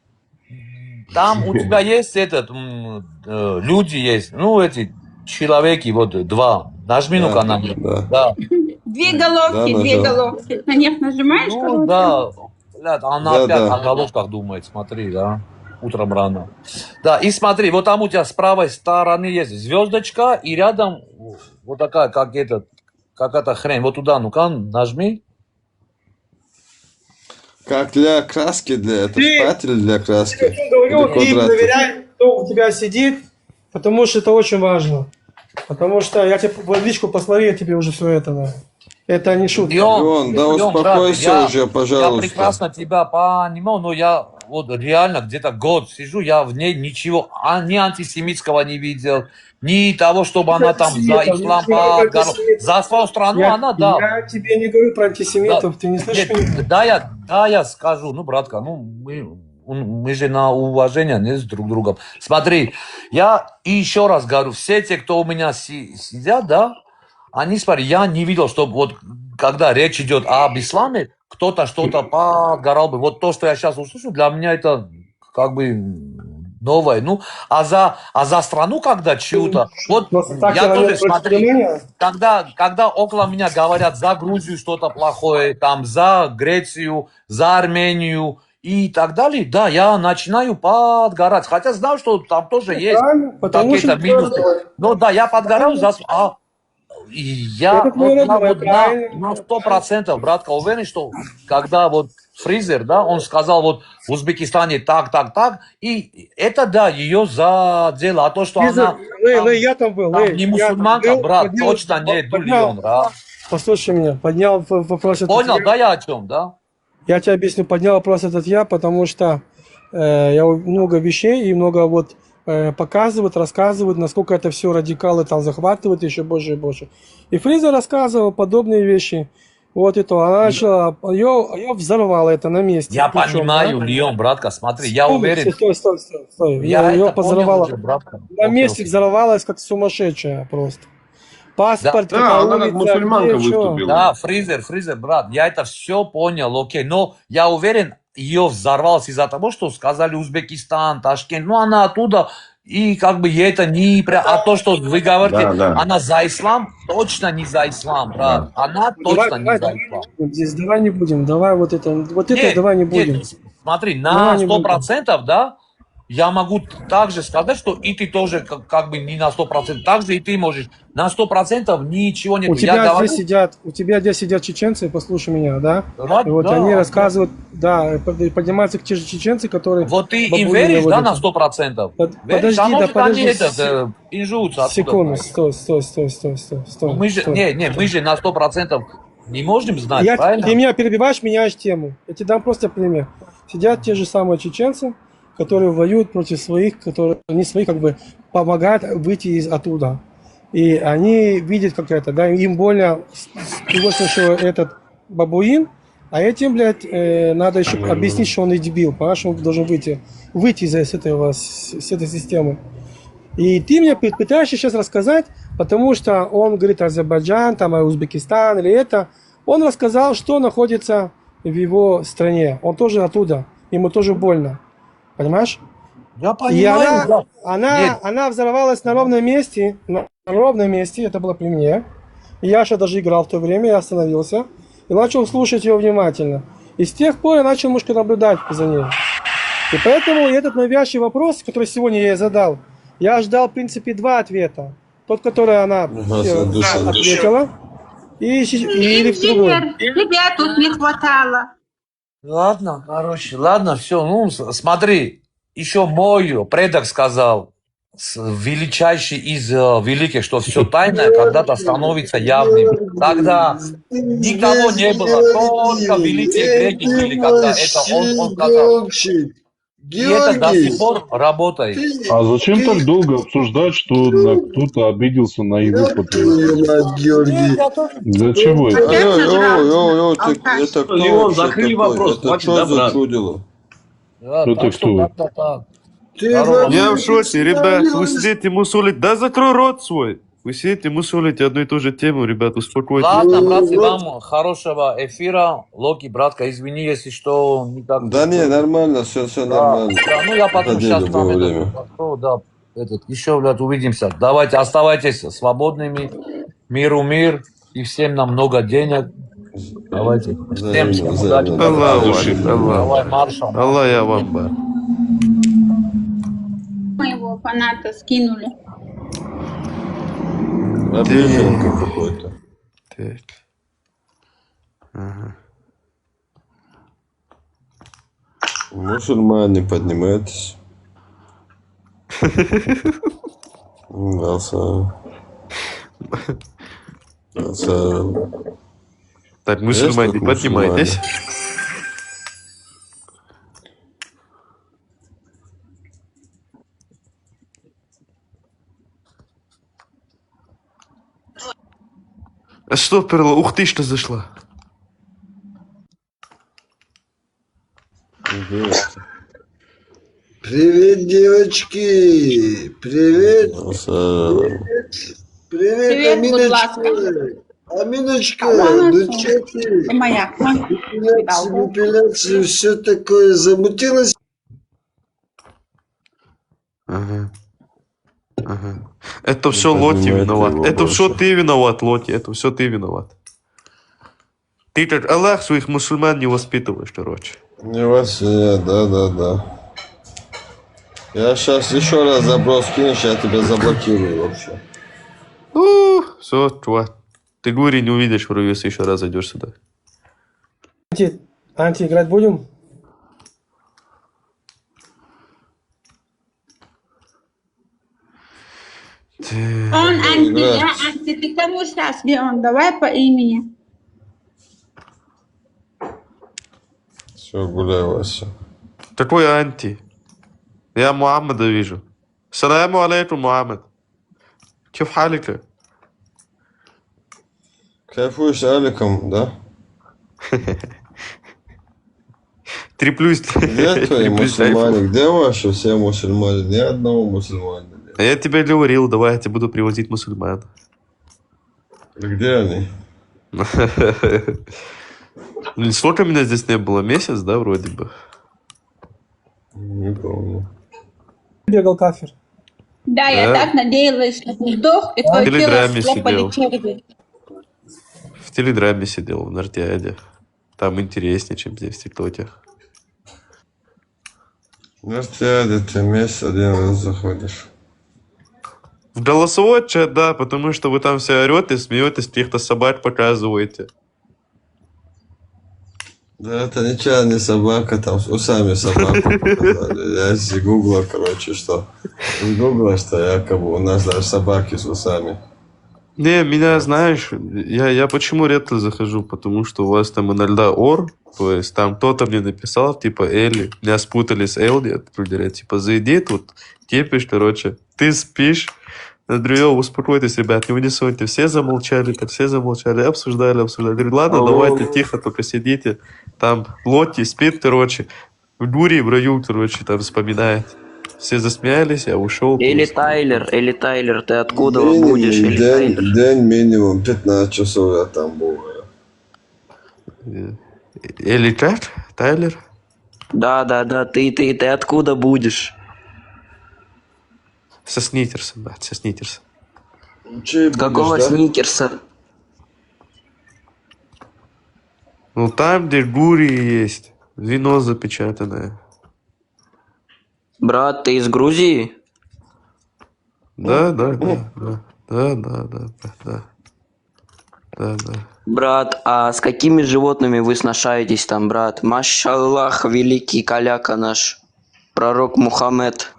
там у тебя есть люди есть, ну эти человеки, вот 2. Нажми ну-ка на них. Да. Две головки, Да, две нажал. головки. На них нажимаешь, Ну короче? да, блядь, она Да, опять да. о головках думает, смотри, да, утром рано. Да, и смотри, вот там у тебя с правой стороны есть звездочка, и рядом вот такая, какая-то хрень, вот туда, ну-ка, нажми. Как для краски, это шпатель для краски. Я говорю, Или ты квадрат. проверяй, кто у тебя сидит, потому что это очень важно. Потому что я тебе в личку посмотри, я тебе уже все это, да. Это не шутка. Леон, да успокойся брат, уже, пожалуйста. Я прекрасно тебя понимал, но я вот реально где-то год сижу, я в ней ничего, ни антисемитского не видел, ни того, чтобы она там за ислам за свою страну, она, да. Я тебе не говорю про антисемитов, ты не слышишь меня? Да, я скажу, ну, братка, ну, мы же на уважение не с друг другом. Смотри, я еще раз говорю, все те, кто у меня сидят, да, они, смотри, я не видел, чтобы вот, когда речь идет об исламе, кто-то что-то подгорал бы. Вот то, что я сейчас услышу, для меня это как бы новое. Ну, а за страну, когда чью-то, вот Просто так я на тоже, меня смотри, внимание. когда около меня говорят за Грузию что-то плохое, там, за Грецию, за Армению и так далее, да, я начинаю подгорать. Хотя знаю, что там тоже есть Правильно, потому что какие-то минусы. Но да, я подгораю и я это твое родное, вот правильно. на 100%, братка, уверен, что когда вот Фризер, да, он сказал вот в Узбекистане так, и это, да, ее задело. А то, что она Я там был, там не мусульманка, был, брат, точно не дульон, да. Послушай меня, поднял вопрос этот Понял, я. да, я о чем, да? Я тебе объясню, поднял вопрос этот я, потому что я много вещей и много вот показывают, рассказывают, насколько это все радикалы там захватывают еще больше и больше. И Фризер рассказывал подобные вещи. Вот это, она начала, ее взорвало это на месте. Я Причем, понимаю, да? Леон, братка, смотри, я уверен. Стой. Я Ее это понял взорвало. уже, братка. На месте взорвалась как сумасшедшая просто. Паспорт, Да, какая она как улица, мусульманка где, чё. выступила. Да, Фризер, брат, я это все понял, окей, но я уверен, ее взорвалось из-за того, что сказали Узбекистан, Ташкент, ну она оттуда, и как бы ей это не... А то, что вы говорите, Да. она за ислам, точно не за ислам, брат, она точно не за ислам. Здесь давай не будем, давай вот это Нет, давай не будем. нет, смотри, Давай на не будем. 100%, да, я могу также сказать, что и ты тоже как бы не на 100%, также и ты можешь. На 100% ничего нет. У тебя здесь сидят чеченцы, послушай меня, да? Да, И вот да, они да. рассказывают, да, поднимаются те же чеченцы, которые... Вот ты им бабулины веришь, да, вот на эти. 100%? Подожди, Веришь? А может, подожди. они пинжутся оттуда. Секунду, стой. Ну, мы же, мы же на 100% не можем знать, правильно? Ты меня перебиваешь, меняешь тему. Я тебе дам просто пример. Сидят те же самые чеченцы, которые воюют против своих, которые не своих, как бы помогают выйти оттуда. И они видят как это, да, им больно его слышал этот бабуин, а этим, блядь, надо еще объяснить, что он и дебил, понимаешь, он должен выйти из этой системы. И ты мне пытаешься сейчас рассказать, потому что он говорит Азербайджан, там, Узбекистан или это, он рассказал, что находится в его стране, он тоже оттуда, ему тоже больно, понимаешь? Я И понимаю, она взорвалась на ровном месте, это было при мне. И я еще даже играл в то время, я остановился и начал слушать ее внимательно. И с тех пор я начал немножко наблюдать за ней. И поэтому этот навязчивый вопрос, который сегодня я ей задал, я ждал, в принципе, два ответа. Тот, который она ответила, и другой. Тебя тут не хватало. Ладно, короче, ладно, все, ну, смотри, еще мой предок сказал, величайший из великих, что все тайное когда-то становится явным. Тогда никого не было, только великие греки были, когда это он сказал. И это до сих пор работает. А зачем так долго обсуждать, что кто-то обиделся на его патриотизм? Для чего это? Это кто Леон, вообще закрыли такой? вопрос, Это хватит, что да, за брат? чудило? Да, Это так что кто? как-то так. Я в шоке, ребят, вы сидите мусолите. Да закрой рот свой. Вы сидите мусолите одну и ту же тему, ребят, успокойтесь. Ладно, братцы, вам хорошего эфира. Локи, братка, извини, если что, никак... Да не, нормально, все нормально. Да, ну я потом Проходи сейчас любое там время. еще, блядь, увидимся. Давайте, оставайтесь свободными. Мир, и всем нам много денег. Давайте. Всем удачи. Давай, маршал. Аллах я вам, ба. Моего фаната скинули. Объявленка какой-то. Так. Ага. Мусульмане, поднимайтесь. Так, мусульмане, поднимайтесь. А что, Перла? Ух ты, что зашла. Привет, девочки! Привет! Привет, Аминочка! Аминочка, ну че ты? Моя. Эпиляцию, все такое замутилось? Ага. Ага. Это все Не Лоти поднимайте виноват. его Это все больше. ты виноват, Лоти. Это все ты виноват. Ты как Аллах своих мусульман не воспитываешь, короче. Не вообще, да. Я сейчас еще раз заброс кинешь, я тебя заблокирую вообще. Все, чувак. Ты Гури не увидишь, если еще раз зайдешь сюда. Анти, играть будем? Он Анти, Анти, ты кому сейчас, Леон? Давай по имени. Все, гуляй, Вася. Какой Анти? Я Мухаммада вижу. Саламу алейкум, Мухаммад. Киф халика? Кайфуешь Аликом, да? 3 плюс. Где твои мусульмане? Где ваши все мусульмане? Ни одного мусульманина. А я тебе говорил, давай я тебе буду привозить мусульман. Где они? Сколько меня здесь не было? Месяц, да, вроде бы? Не помню. Бегал кафир. Да, я так надеялась, что ты сдох, и твое тело Телеграме слопали сидел. черви. В Телеграме сидел, в Нартиаде. Там интереснее, чем здесь, в ТикТоке. Ну, ты месяц один раз заходишь. В голосовой чат, да, потому что вы там все орете, смеетесь, каких-то собак показываете. Да это ничего не собака, там с усами собаку показали. Я из гугла, короче, что? Из гугла, что якобы у нас даже собаки с усами. Не, меня, знаешь, я почему редко захожу, потому что у вас там иногда ор, то есть там кто-то мне написал, типа Элли, меня спутали с Элли, типа зайди тут, кипишь, короче, ты спишь, Андрей, успокойтесь, ребят, не унесете, все замолчали, обсуждали. Говорю, ладно, давайте тихо, только сидите, там Лоти спит, короче, в дуре, в раю, короче, там вспоминает. Все засмеялись, я ушел. Или Тайлер, ты откуда будешь? Или Тайлер? День минимум 15 часов я там бываю. Или как? Тайлер? Да, ты откуда будешь? Со Сникерсом, брат, со Сникерсом. Какого Сникерса? Ну там, где гури есть, вино запечатанное. Брат, ты из Грузии? Да. Брат, а с какими животными вы сношаетесь там, брат? Машаллах, великий каляка наш, пророк Мухаммед.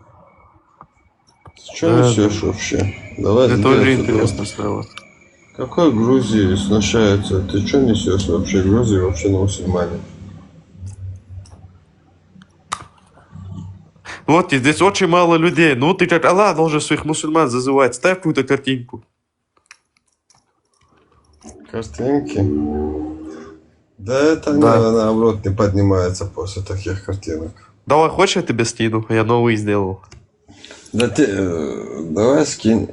Что несешь вообще? Давай это сделай тоже это. интересно стало. Какой Грузии сношается? Ты что несешь вообще? Грузии вообще на мусульмане. Вот, и здесь очень мало людей. Ну, ты как Аллах должен своих мусульман зазывать. Ставь какую-то картинку. Картинки? Да это наоборот не поднимается после таких картинок. Давай, хочешь, я тебе скину? Я новый сделал. Да ты, давай скинь.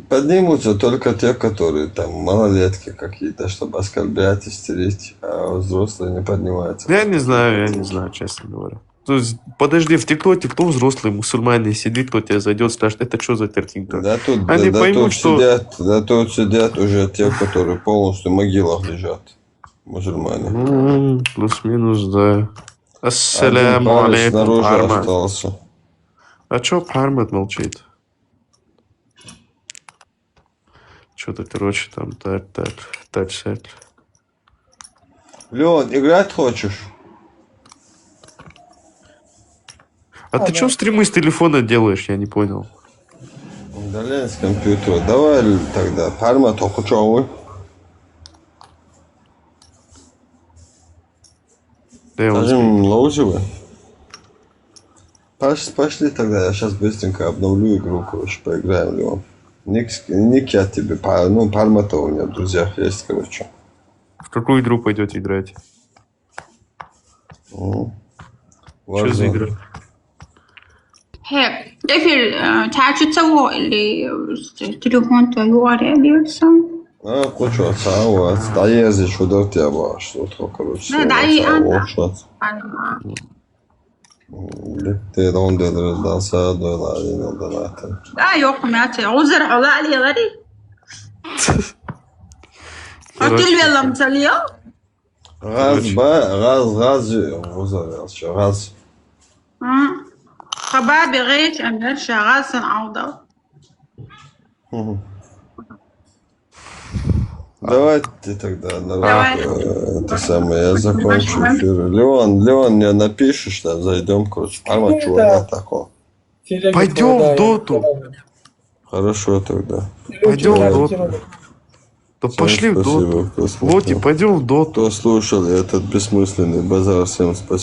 Поднимутся только те, которые там малолетки какие-то, чтобы оскорблять, истерить, а взрослые не поднимаются. Я не знаю, честно говоря. То есть, подожди, в ТикТоке кто взрослый мусульманин сидит, кто тебе зайдет, скажет, это что за картинка? Да тут, Они поймут, что... тут сидят уже те, которые полностью в могилах лежат. Мусульмане. Плюс-минус, да. Один Ассаляму парень алейкум, снаружи Арман. остался. А чё Арман молчит? Что-то, короче, там так. Леон, играть хочешь? А ты чё стримы с телефона делаешь, я не понял. Удаляй с компьютера. Давай тогда. Парма Тохучевый. Скажем, лоузивы. Пошли тогда, я сейчас быстренько обновлю игру, короче, поиграем, Леон. Ник я тебе, Парма-то у меня в друзьях есть, короче. В какую игру пойдете играть? Что за игра? Эфир, тачится или телефон твой орелился? Кучу отца, стоязишь, удар тебя, что-то, короче. Да, и она. Dipteron dedirden sağa dolar dolar. لا يوقف معك عذر على غري قلت لي يلا مسليه Gaz uzar gaz. خبابي غيش أمير شغال عوضة Давайте тогда, это самое, я закончу эфир. Леон, мне напишешь, там, зайдем, короче, чего такого. Пойдем в доту. Хорошо тогда. Пойдем в доту. Да пошли в доту. Спасибо, Лоти, пойдем в доту. Кто слушал этот бессмысленный базар, всем спасибо.